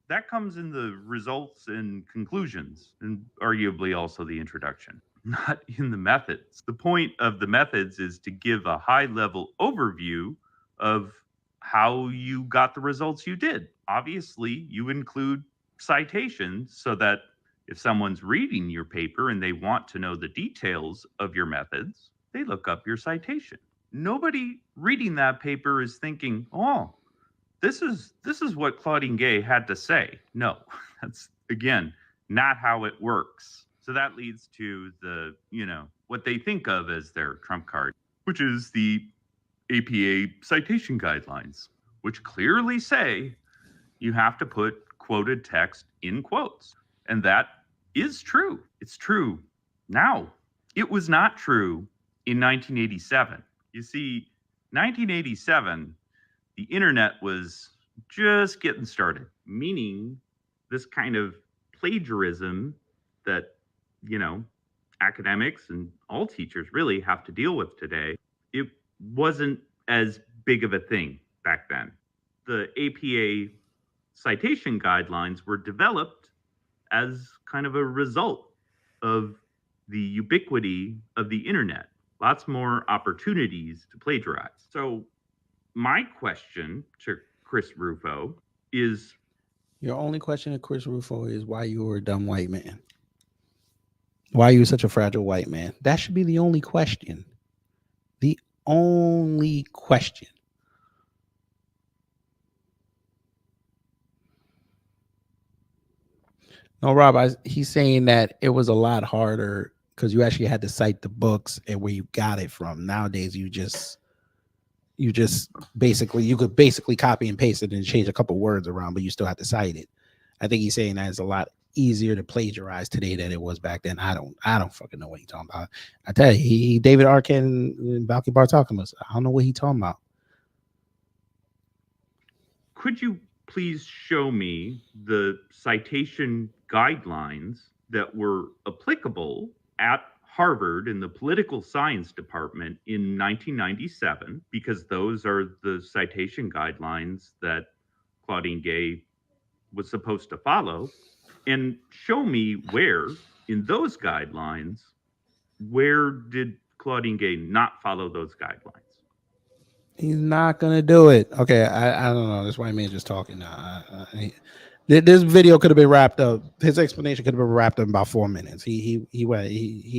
That comes in the results and conclusions, and arguably also the introduction, not in the methods. The point of the methods is to give a high-level overview of how you got the results you did. Obviously, you include citations so that if someone's reading your paper and they want to know the details of your methods, they look up your citation. Nobody reading that paper is thinking, "Oh, this is what Claudine Gay had to say." No, that's again not how it works. So that leads to the, what they think of as their trump card, which is the APA citation guidelines, which clearly say you have to put quoted text in quotes. And that is true. It's true now. It was not true in 1987. You see, 1987, the internet was just getting started, meaning this kind of plagiarism that, academics and all teachers really have to deal with today, it wasn't as big of a thing back then. The APA citation guidelines were developed as kind of a result of the ubiquity of the internet. Lots more opportunities to plagiarize. So my question to Chris Rufo is... Your only question to Chris Rufo is why you were a dumb white man. Why are you such a fragile white man? That should be the only question. The only question. No, Rob, he's saying that it was a lot harder because you actually had to cite the books and where you got it from. Nowadays, you could basically copy and paste it and change a couple words around, but you still have to cite it. I think he's saying that it's a lot easier to plagiarize today than it was back then. I don't fucking know what he's talking about. I tell you, he David Arquette and Valky Bartakamus. I don't know what he's talking about. Could you please show me the citation guidelines that were applicable at Harvard in the political science department in 1997, because those are the citation guidelines that Claudine Gay was supposed to follow, and show me where in those guidelines, where did Claudine Gay not follow those guidelines? He's not gonna do it. Okay, I don't know. This white man just talking now. This video could have been wrapped up. His explanation could have been wrapped up in about 4 minutes. He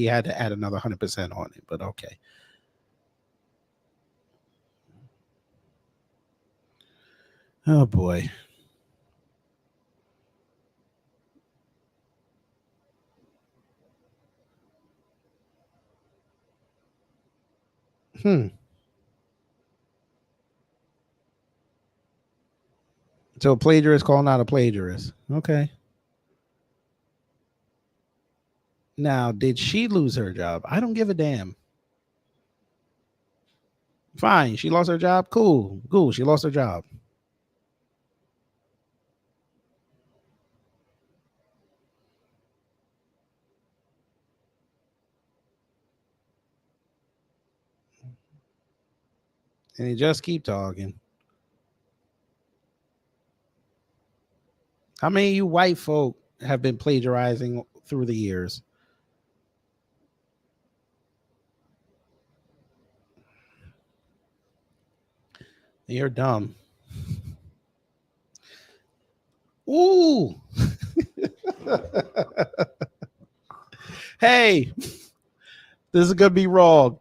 had to add another 100% on it, but okay. Oh boy. So a plagiarist calling out a plagiarist. Okay. Now, did she lose her job? I don't give a damn. Fine, she lost her job. Cool. She lost her job. And they just keep talking. How many of you white folk have been plagiarizing through the years? You're dumb. Ooh. Hey, this is going to be wrong.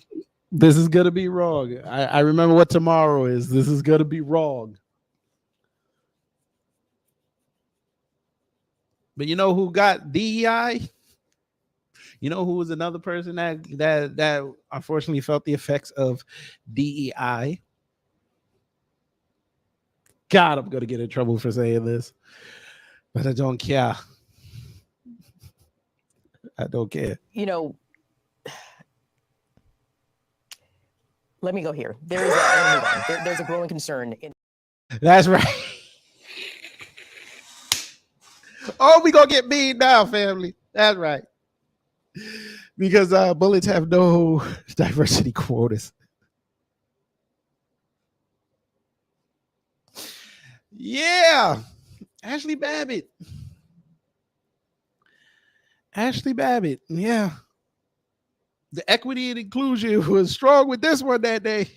This is going to be wrong. I remember what tomorrow is. This is going to be wrong. But you know who got DEI? You know who was another person that unfortunately felt the effects of DEI? God, I'm going to get in trouble for saying this, but I don't care. I don't care. You know, let me go here. There's a growing concern in. That's right. Oh, we gonna get mean now, family. That's right. Because bullets have no diversity quotas. Yeah, Ashli Babbitt. Ashli Babbitt. Yeah. The equity and inclusion was strong with this one that day.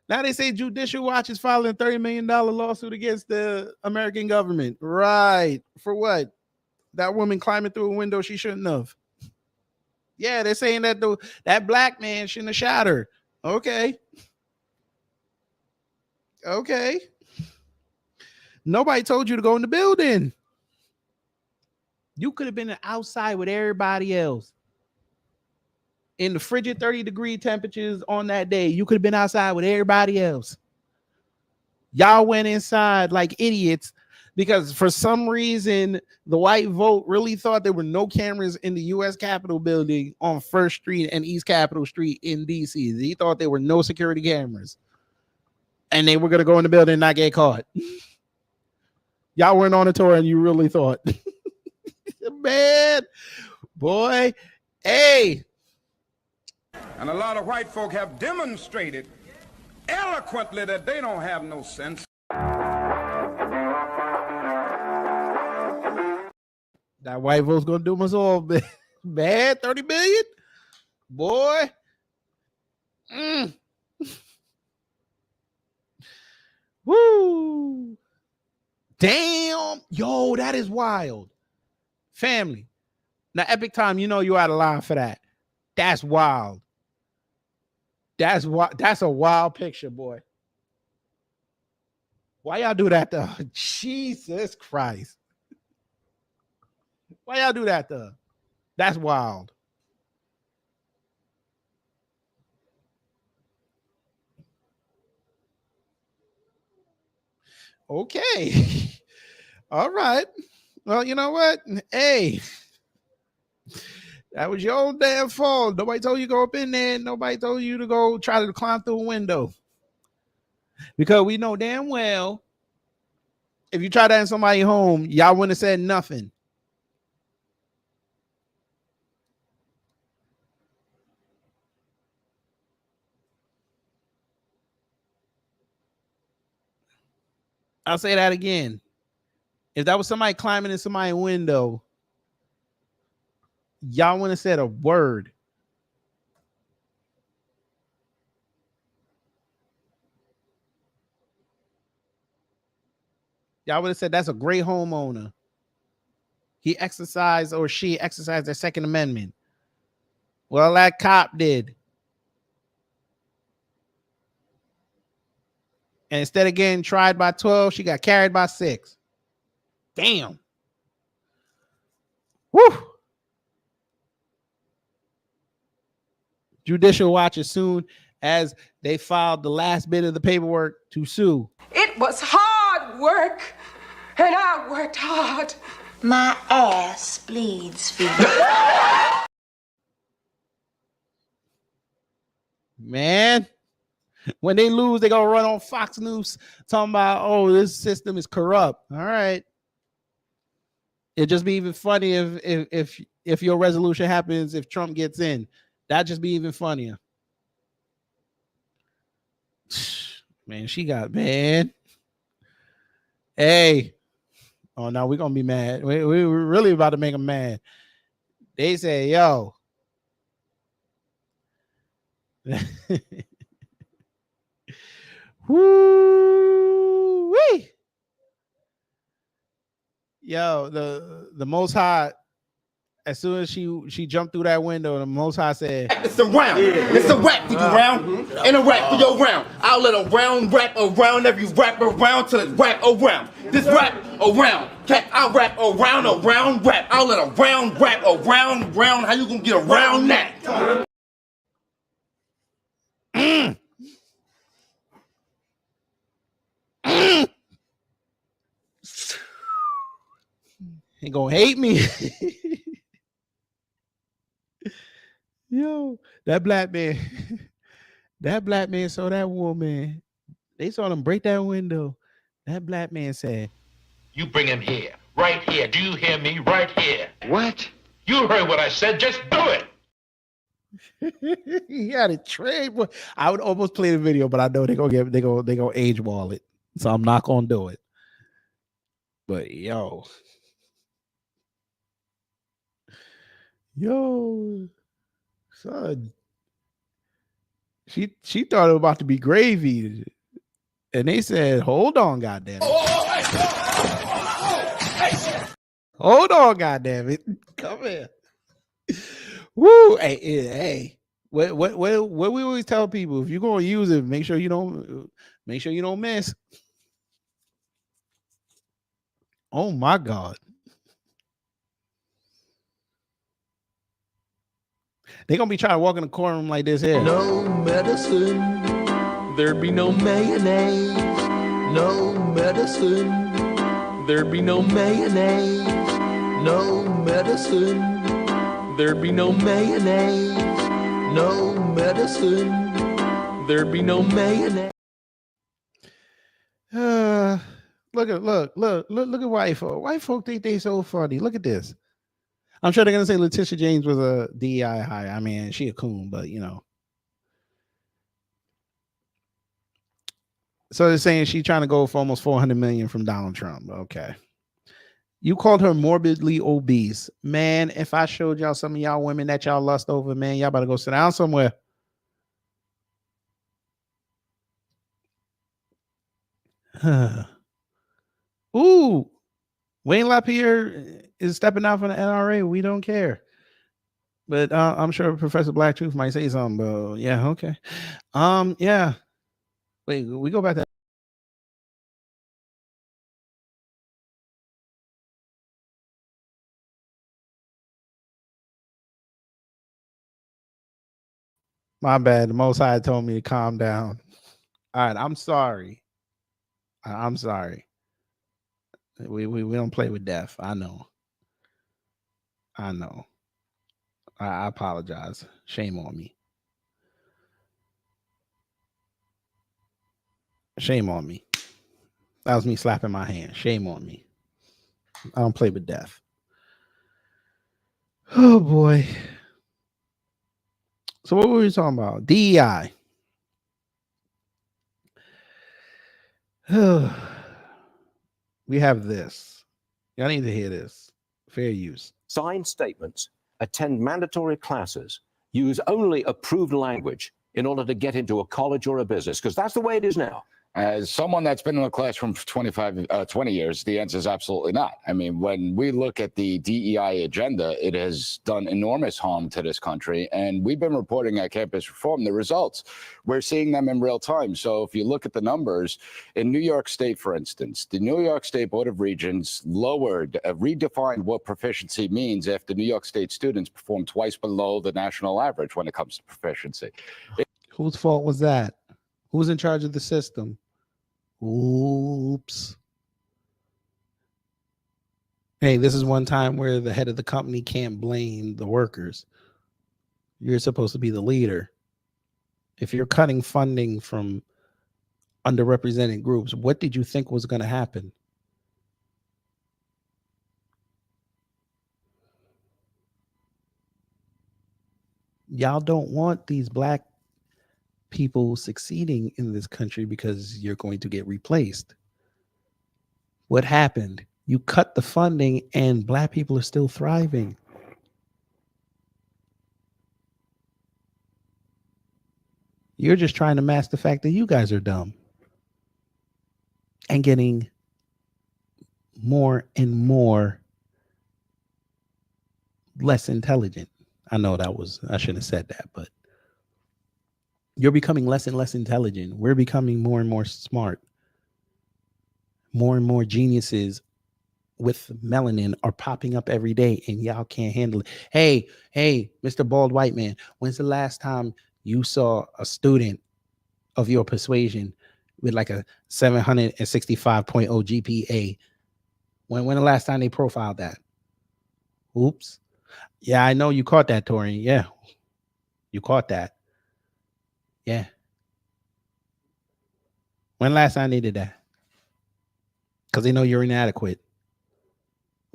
Now they say Judicial Watch is filing a $30 million lawsuit against the American government. Right. For what? That woman climbing through a window she shouldn't have. Yeah, they're saying that that black man shouldn't have shot her. Okay. Okay. Nobody told you to go in the building. You could have been outside with everybody else. In the frigid 30-degree temperatures on that day, you could have been outside with everybody else. Y'all went inside like idiots because for some reason, the white vote really thought there were no cameras in the U.S. Capitol building on 1st Street and East Capitol Street in D.C. They thought there were no security cameras. And they were going to go in the building and not get caught. Y'all weren't on a tour and you really thought. Man, boy, hey. And a lot of white folk have demonstrated eloquently that they don't have no sense. That white vote's gonna do us all, man. 30 million, boy. Woo! Damn, yo, that is wild, family. Now, Epic Time, you know you out of line for that. That's wild. That's a wild picture, boy. Why y'all do that though? Jesus Christ. Why y'all do that though? That's wild. Okay. All right. Well, you know what? Hey. That was your own damn fault. Nobody told you to go up in there. Nobody told you to go try to climb through a window. Because we know damn well, if you try that in somebody's home, y'all wouldn't have said nothing. I'll say that again. If that was somebody climbing in somebody's window, y'all wouldn't have said a word. Y'all would have said that's a great homeowner. He exercised or she exercised their Second Amendment. Well, that cop did. And instead of getting tried by 12, she got carried by 6. Damn. Woo. Judicial Watch as soon as they filed the last bit of the paperwork to sue. It was hard work, and I worked hard, My ass bleeds for you. Man, when they lose, they gonna run on Fox News talking about, oh, this system is corrupt. All right. It'd just be even funny if your resolution happens if Trump gets in. That'd just be even funnier. Man, she got man. Hey. Oh no, we're gonna be mad. We're really about to make them mad. They say, yo. Woo-wee. Yo, the Most High, as soon as she jumped through that window, the Most High said, it's a round. It's a rap for you, round. And a rap for your round. I'll let a round rap around every rap around till it's rap around. This rap around. I'll rap around a round rap. I'll let a round rap around round. How you gonna get around that? He gonna hate me. Yo, that black man saw that woman. They saw them break that window. That black man said, you bring him here, right here. Do you hear me? Right here. What? You heard what I said. Just do it. He had a trade. I would almost play the video, but I know they gonna age wall it. So I'm not gonna do it. But yo, son, she thought it was about to be gravy, and they said, "Hold on, goddamn it! Hold on, goddamn it! Come here." Woo! Hey! What we always tell people: if you're gonna use it, make sure you don't miss. Oh my God! They're gonna be trying to walk in the courtroom like this here. No medicine, there'd be no mayonnaise. No medicine, there'd be no mayonnaise. No medicine, there'd be no mayonnaise. No medicine, there'd be no mayonnaise. Look at white folk. White folk think they so funny. Look at this. I'm sure they're gonna say Letitia James was a DEI hire. I mean, she a coon, but you know. So they're saying she's trying to go for almost 400 million from Donald Trump. Okay. You called her morbidly obese. Man, if I showed y'all some of y'all women that y'all lust over, man, y'all better go sit down somewhere. Ooh, Wayne LaPierre is stepping out from the NRA. We don't care. But I'm sure Professor Black Truth might say something. But yeah, okay. Yeah. Wait, we go back to. My bad. The Most High told me to calm down. All right, I'm sorry. I'm sorry. We don't play with death. I know. I apologize. Shame on me. Shame on me. That was me slapping my hand. Shame on me. I don't play with death. Oh boy. So what were we talking about? DEI. We have this. Y'all need to hear this. Fair use. Sign statements, attend mandatory classes, use only approved language in order to get into a college or a business, because that's the way it is now. As someone that's been in the classroom for 20 years, the answer is absolutely not. I mean, when we look at the DEI agenda, it has done enormous harm to this country. And we've been reporting at Campus Reform the results. We're seeing them in real time. So if you look at the numbers, in New York State, for instance, the New York State Board of Regents redefined what proficiency means after New York State students performed twice below the national average when it comes to proficiency. Whose fault was that? Who's in charge of the system? Oops. Hey, this is one time where the head of the company can't blame the workers. You're supposed to be the leader. If you're cutting funding from underrepresented groups, what did you think was going to happen? Y'all don't want these black people succeeding in this country because you're going to get replaced. What happened? You cut the funding and black people are still thriving. You're just trying to mask the fact that you guys are dumb and getting more and more less intelligent. I know I shouldn't have said that, but you're becoming less and less intelligent. We're becoming more and more smart. More and more geniuses with melanin are popping up every day, and y'all can't handle it. Hey, Mr. Bald White Man, when's the last time you saw a student of your persuasion with like a 765.0 GPA? When the last time they profiled that? Oops. Yeah, I know you caught that, Tori. Yeah, you caught that. Yeah. When last time they did that? Because they know you're inadequate.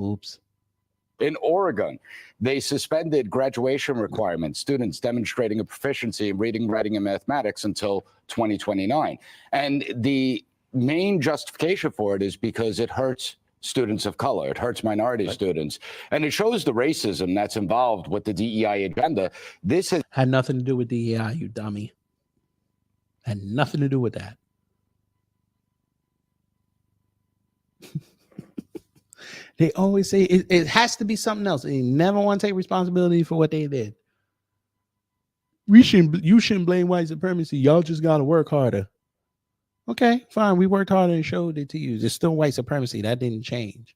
Oops. In Oregon, they suspended graduation requirements, students demonstrating a proficiency in reading, writing, and mathematics until 2029. And the main justification for it is because it hurts students of color. It hurts minority students. And it shows the racism that's involved with the DEI agenda. This has had nothing to do with DEI, you dummy. Had nothing to do with that. They always say it has to be something else. They never want to take responsibility for what they did. You shouldn't blame white supremacy. Y'all just got to work harder. Okay, fine. We worked harder and showed it to you. It's still white supremacy. That didn't change.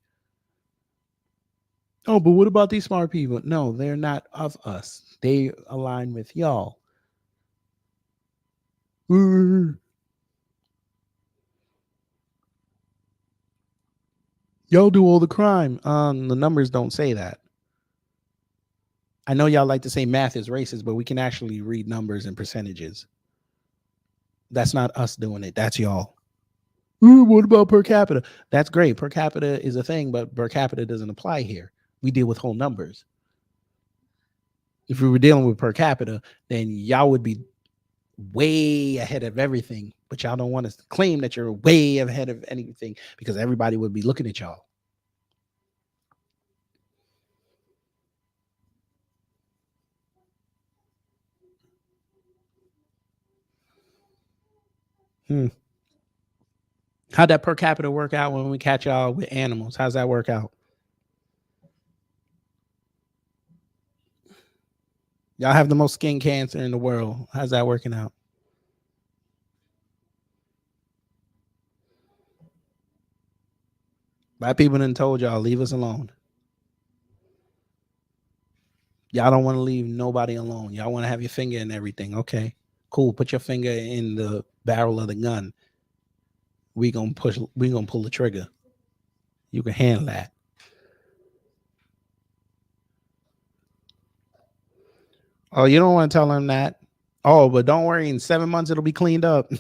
Oh, but what about these smart people? No, they're not of us. They align with y'all. Y'all do all the crime. The numbers don't say that. I know y'all like to say math is racist, but we can actually read numbers and percentages. That's not us doing it. That's y'all. What about per capita? That's great. Per capita is a thing, but per capita doesn't apply here. We deal with whole numbers. If we were dealing with per capita, then y'all would be way ahead of everything, but y'all don't want to claim that you're way ahead of anything because everybody would be looking at y'all. How'd that per capita work out when we catch y'all with animals? How's that work out? Y'all have the most skin cancer in the world. How's that working out? Black people done told y'all, leave us alone. Y'all don't want to leave nobody alone. Y'all want to have your finger in everything. Okay, cool. Put your finger in the barrel of the gun. We gonna pull the trigger. You can handle that. Oh, you don't want to tell them that. Oh, but don't worry, in 7 months it'll be cleaned up.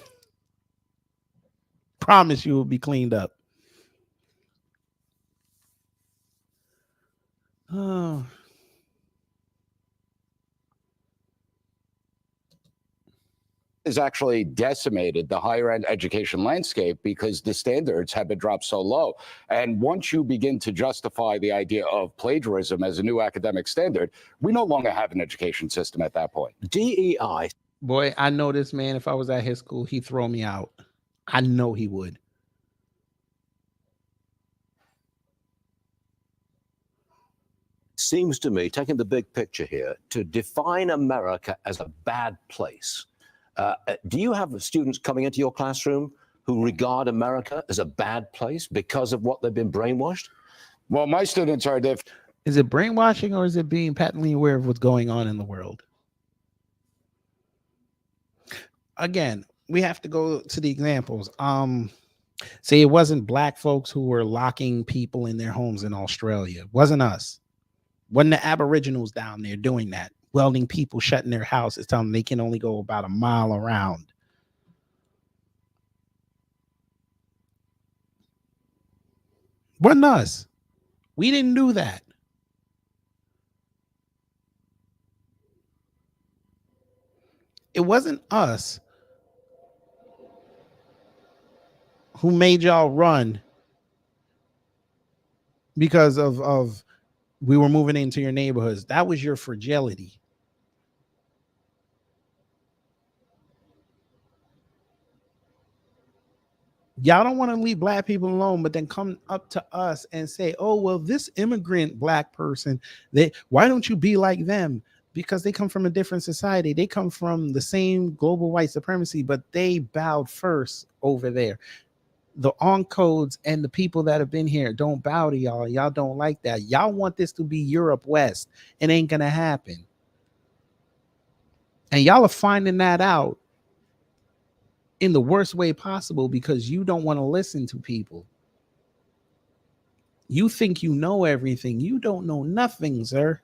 Promise you it'll be cleaned up. Oh. Has actually decimated the higher ed education landscape because the standards have been dropped so low. And once you begin to justify the idea of plagiarism as a new academic standard, we no longer have an education system at that point. DEI. Boy, I know this man, if I was at his school, he'd throw me out. I know he would. Seems to me, taking the big picture here, to define America as a bad place. Do you have students coming into your classroom who regard America as a bad place because of what they've been brainwashed? Well, my students are different. Is it brainwashing or is it being patently aware of what's going on in the world? Again, we have to go to the examples. See, it wasn't black folks who were locking people in their homes in Australia. It wasn't us. Wasn't the Aboriginals down there doing that, welding people, shutting their houses, telling them they can only go about a mile around. Wasn't us. We didn't do that. It wasn't us who made y'all run because of we were moving into your neighborhoods. That was your fragility. Y'all don't want to leave black people alone, but then come up to us and say, oh, well, this immigrant black person, why don't you be like them? Because they come from a different society. They come from the same global white supremacy, but they bowed first over there. The oncodes and the people that have been here don't bow to y'all. Y'all don't like that. Y'all want this to be Europe West. It ain't going to happen. And y'all are finding that out in the worst way possible because you don't want to listen to people. You think you know everything. You don't know nothing, sir.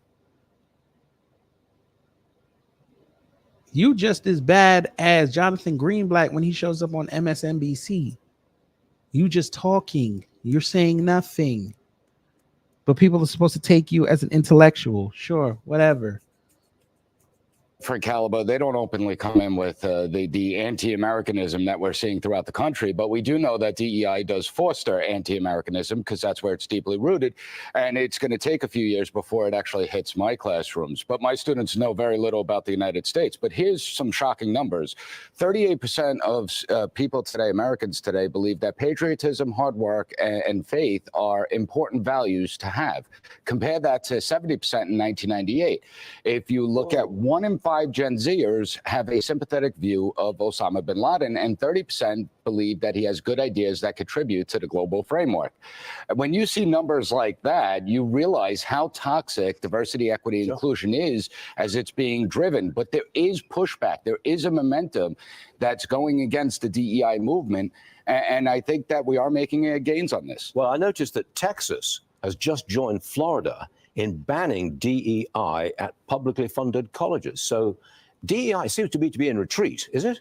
You just as bad as Jonathan Greenblatt when he shows up on MSNBC. You just talking. You're saying nothing. But people are supposed to take you as an intellectual. Sure, whatever. For caliber, they don't openly come in with the anti-Americanism that we're seeing throughout the country, but we do know that DEI does foster anti-Americanism because that's where it's deeply rooted, and it's going to take a few years before it actually hits my classrooms. But my students know very little about the United States. But here's some shocking numbers. 38% of people today, Americans today, believe that patriotism, hard work, and faith are important values to have. Compare that to 70% in 1998. If you look at 1 in 5 Gen Zers have a sympathetic view of Osama bin Laden, and 30% believe that he has good ideas that contribute to the global framework. When you see numbers like that, you realize how toxic diversity, equity, and inclusion is as it's being driven. But there is pushback. There is a momentum that's going against the DEI movement. And I think that we are making gains on this. Well, I noticed that Texas has just joined Florida in banning DEI at publicly funded colleges. So DEI seems to be in retreat, is it?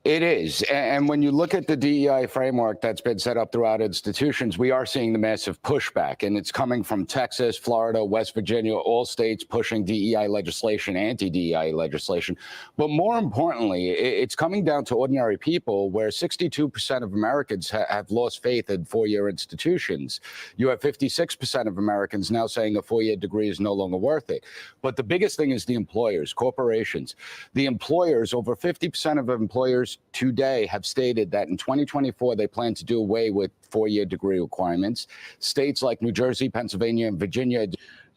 It is. And when you look at the DEI framework that's been set up throughout institutions, we are seeing the massive pushback. And it's coming from Texas, Florida, West Virginia, all states pushing DEI legislation, anti-DEI legislation. But more importantly, it's coming down to ordinary people where 62% of Americans have lost faith in four-year institutions. You have 56% of Americans now saying a four-year degree is no longer worth it. But the biggest thing is the employers, corporations. The employers, over 50% of employers today have stated that in 2024, they plan to do away with four-year degree requirements. States like New Jersey, Pennsylvania, and Virginia.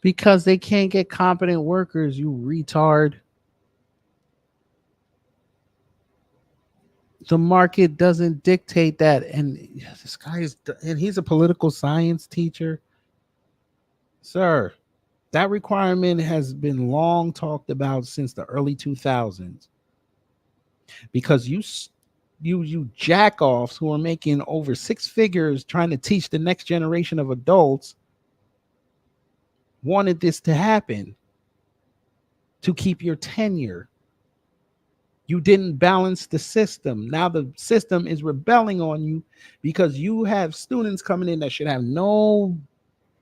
Because they can't get competent workers, you retard. The market doesn't dictate that. And this guy and he's a political science teacher. Sir, that requirement has been long talked about since the early 2000s. Because you jack-offs who are making over 6 figures trying to teach the next generation of adults wanted this to happen to keep your tenure. You didn't balance the system. Now the system is rebelling on you because you have students coming in that should have no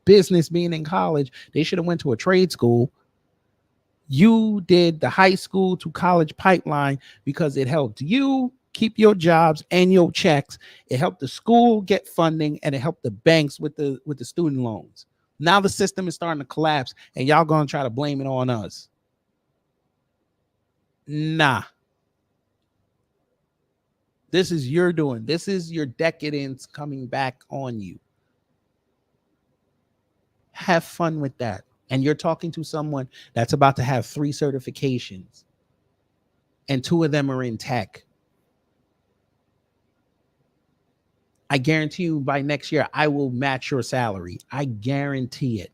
business being in college. They should have went to a trade school. You did the high school to college pipeline because it helped you keep your jobs and your checks. It helped the school get funding, and it helped the banks with the student loans. Now the system is starting to collapse, and y'all gonna try to blame it on us. Nah. This is your doing. This is your decadence coming back on you. Have fun with that. And you're talking to someone that's about to have 3 certifications, and 2 of them are in tech. I guarantee you by next year, I will match your salary. I guarantee it.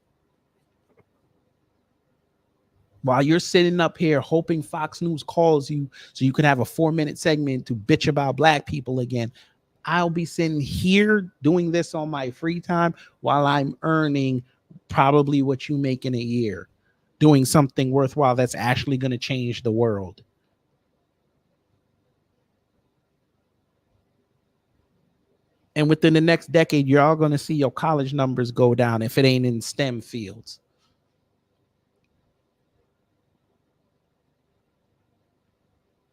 While you're sitting up here hoping Fox News calls you so you can have a 4-minute segment to bitch about black people again, I'll be sitting here doing this on my free time while I'm earning probably what you make in a year, doing something worthwhile that's actually going to change the world. And within the next decade, you're all going to see your college numbers go down if it ain't in STEM fields.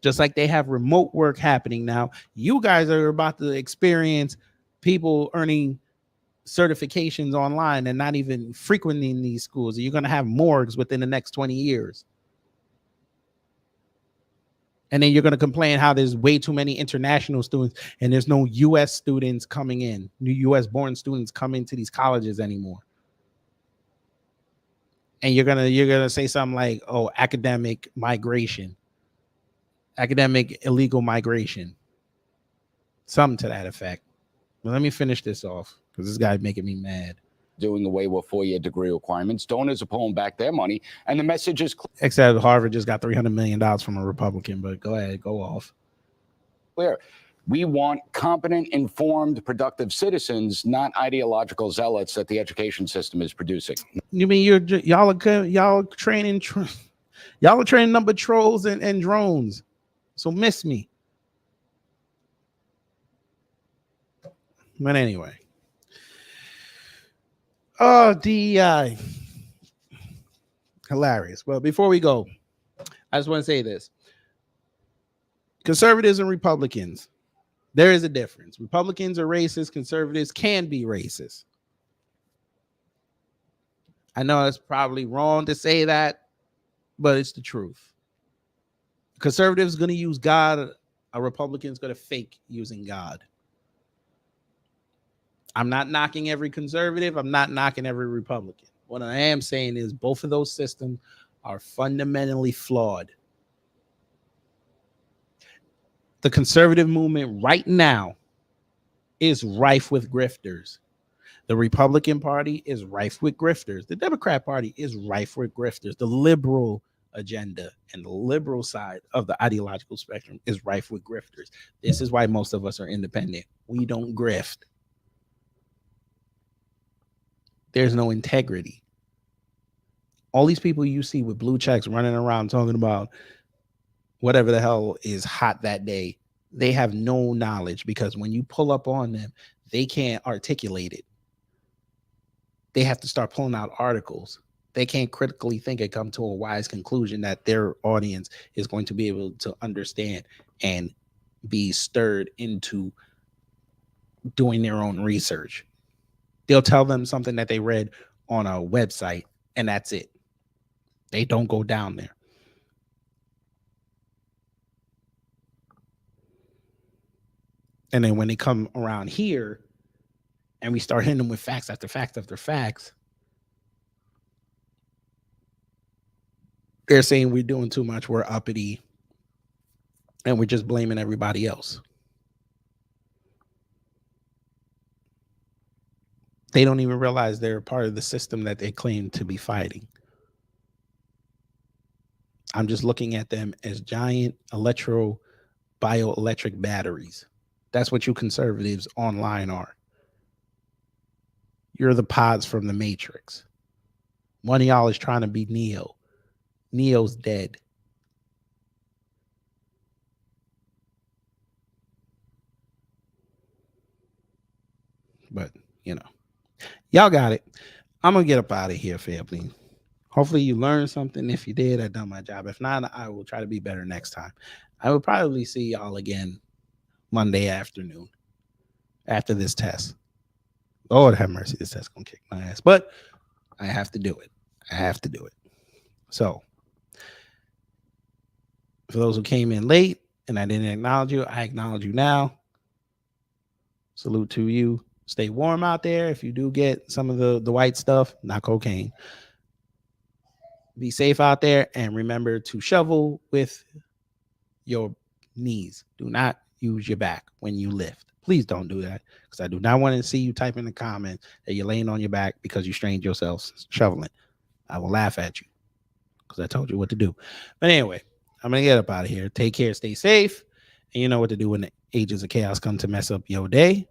Just like they have remote work happening now, you guys are about to experience people earning certifications online and not even frequenting these schools. You're going to have morgues within the next 20 years. And then you're going to complain how there's way too many international students and there's no U.S. students coming in, new U.S. born students coming to these colleges anymore. And you're gonna say something like, "Oh, academic migration, academic illegal migration," something to that effect. But let me finish this off because this guy's making me mad. Doing away with 4-year degree requirements. Donors are pulling back their money, and the message is Except Harvard just got $300 million from a Republican, but go ahead, go off. clear. We want competent, informed, productive citizens, not ideological zealots that the education system is producing. You mean y'all are training number trolls and drones? So miss me. But anyway. Oh, DEI. Hilarious. Well, before we go, I just want to say this. Conservatives and Republicans, there is a difference. Republicans are racist. Conservatives can be racist. I know it's probably wrong to say that, but it's the truth. Conservatives going to use God. A Republican's going to fake using God. I'm not knocking every conservative. I'm not knocking every Republican. What I am saying is both of those systems are fundamentally flawed. The conservative movement right now is rife with grifters. The Republican Party is rife with grifters. The Democrat Party is rife with grifters. The liberal agenda and the liberal side of the ideological spectrum is rife with grifters. This is why most of us are independent. We don't grift. There's no integrity. All these people you see with blue checks running around talking about whatever the hell is hot that day, they have no knowledge, because when you pull up on them, they can't articulate it. They have to start pulling out articles. They can't critically think and come to a wise conclusion that their audience is going to be able to understand and be stirred into doing their own research. They'll tell them something that they read on a website, and that's it. They don't go down there. And then when they come around here and we start hitting them with facts after facts after facts, they're saying we're doing too much, we're uppity, and we're just blaming everybody else. They don't even realize they're part of the system that they claim to be fighting. I'm just looking at them as giant bioelectric batteries. That's what you conservatives online are. You're the pods from the Matrix. One of y'all is trying to be Neo. Neo's dead. But, you know, y'all got it. I'm going to get up out of here, family. Hopefully you learned something. If you did, I done my job. If not, I will try to be better next time. I will probably see y'all again Monday afternoon after this test. Lord have mercy, this test gonna kick my ass. But I have to do it. I have to do it. So for those who came in late and I didn't acknowledge you, I acknowledge you now. Salute to you. Stay warm out there. If you do get some of the white stuff, not cocaine. Be safe out there, and remember to shovel with your knees. Do not use your back when you lift. Please don't do that, because I do not want to see you type in the comments that you're laying on your back because you strained yourself shoveling. I will laugh at you because I told you what to do. But anyway, I'm going to get up out of here. Take care. Stay safe. And you know what to do when the agents of chaos come to mess up your day.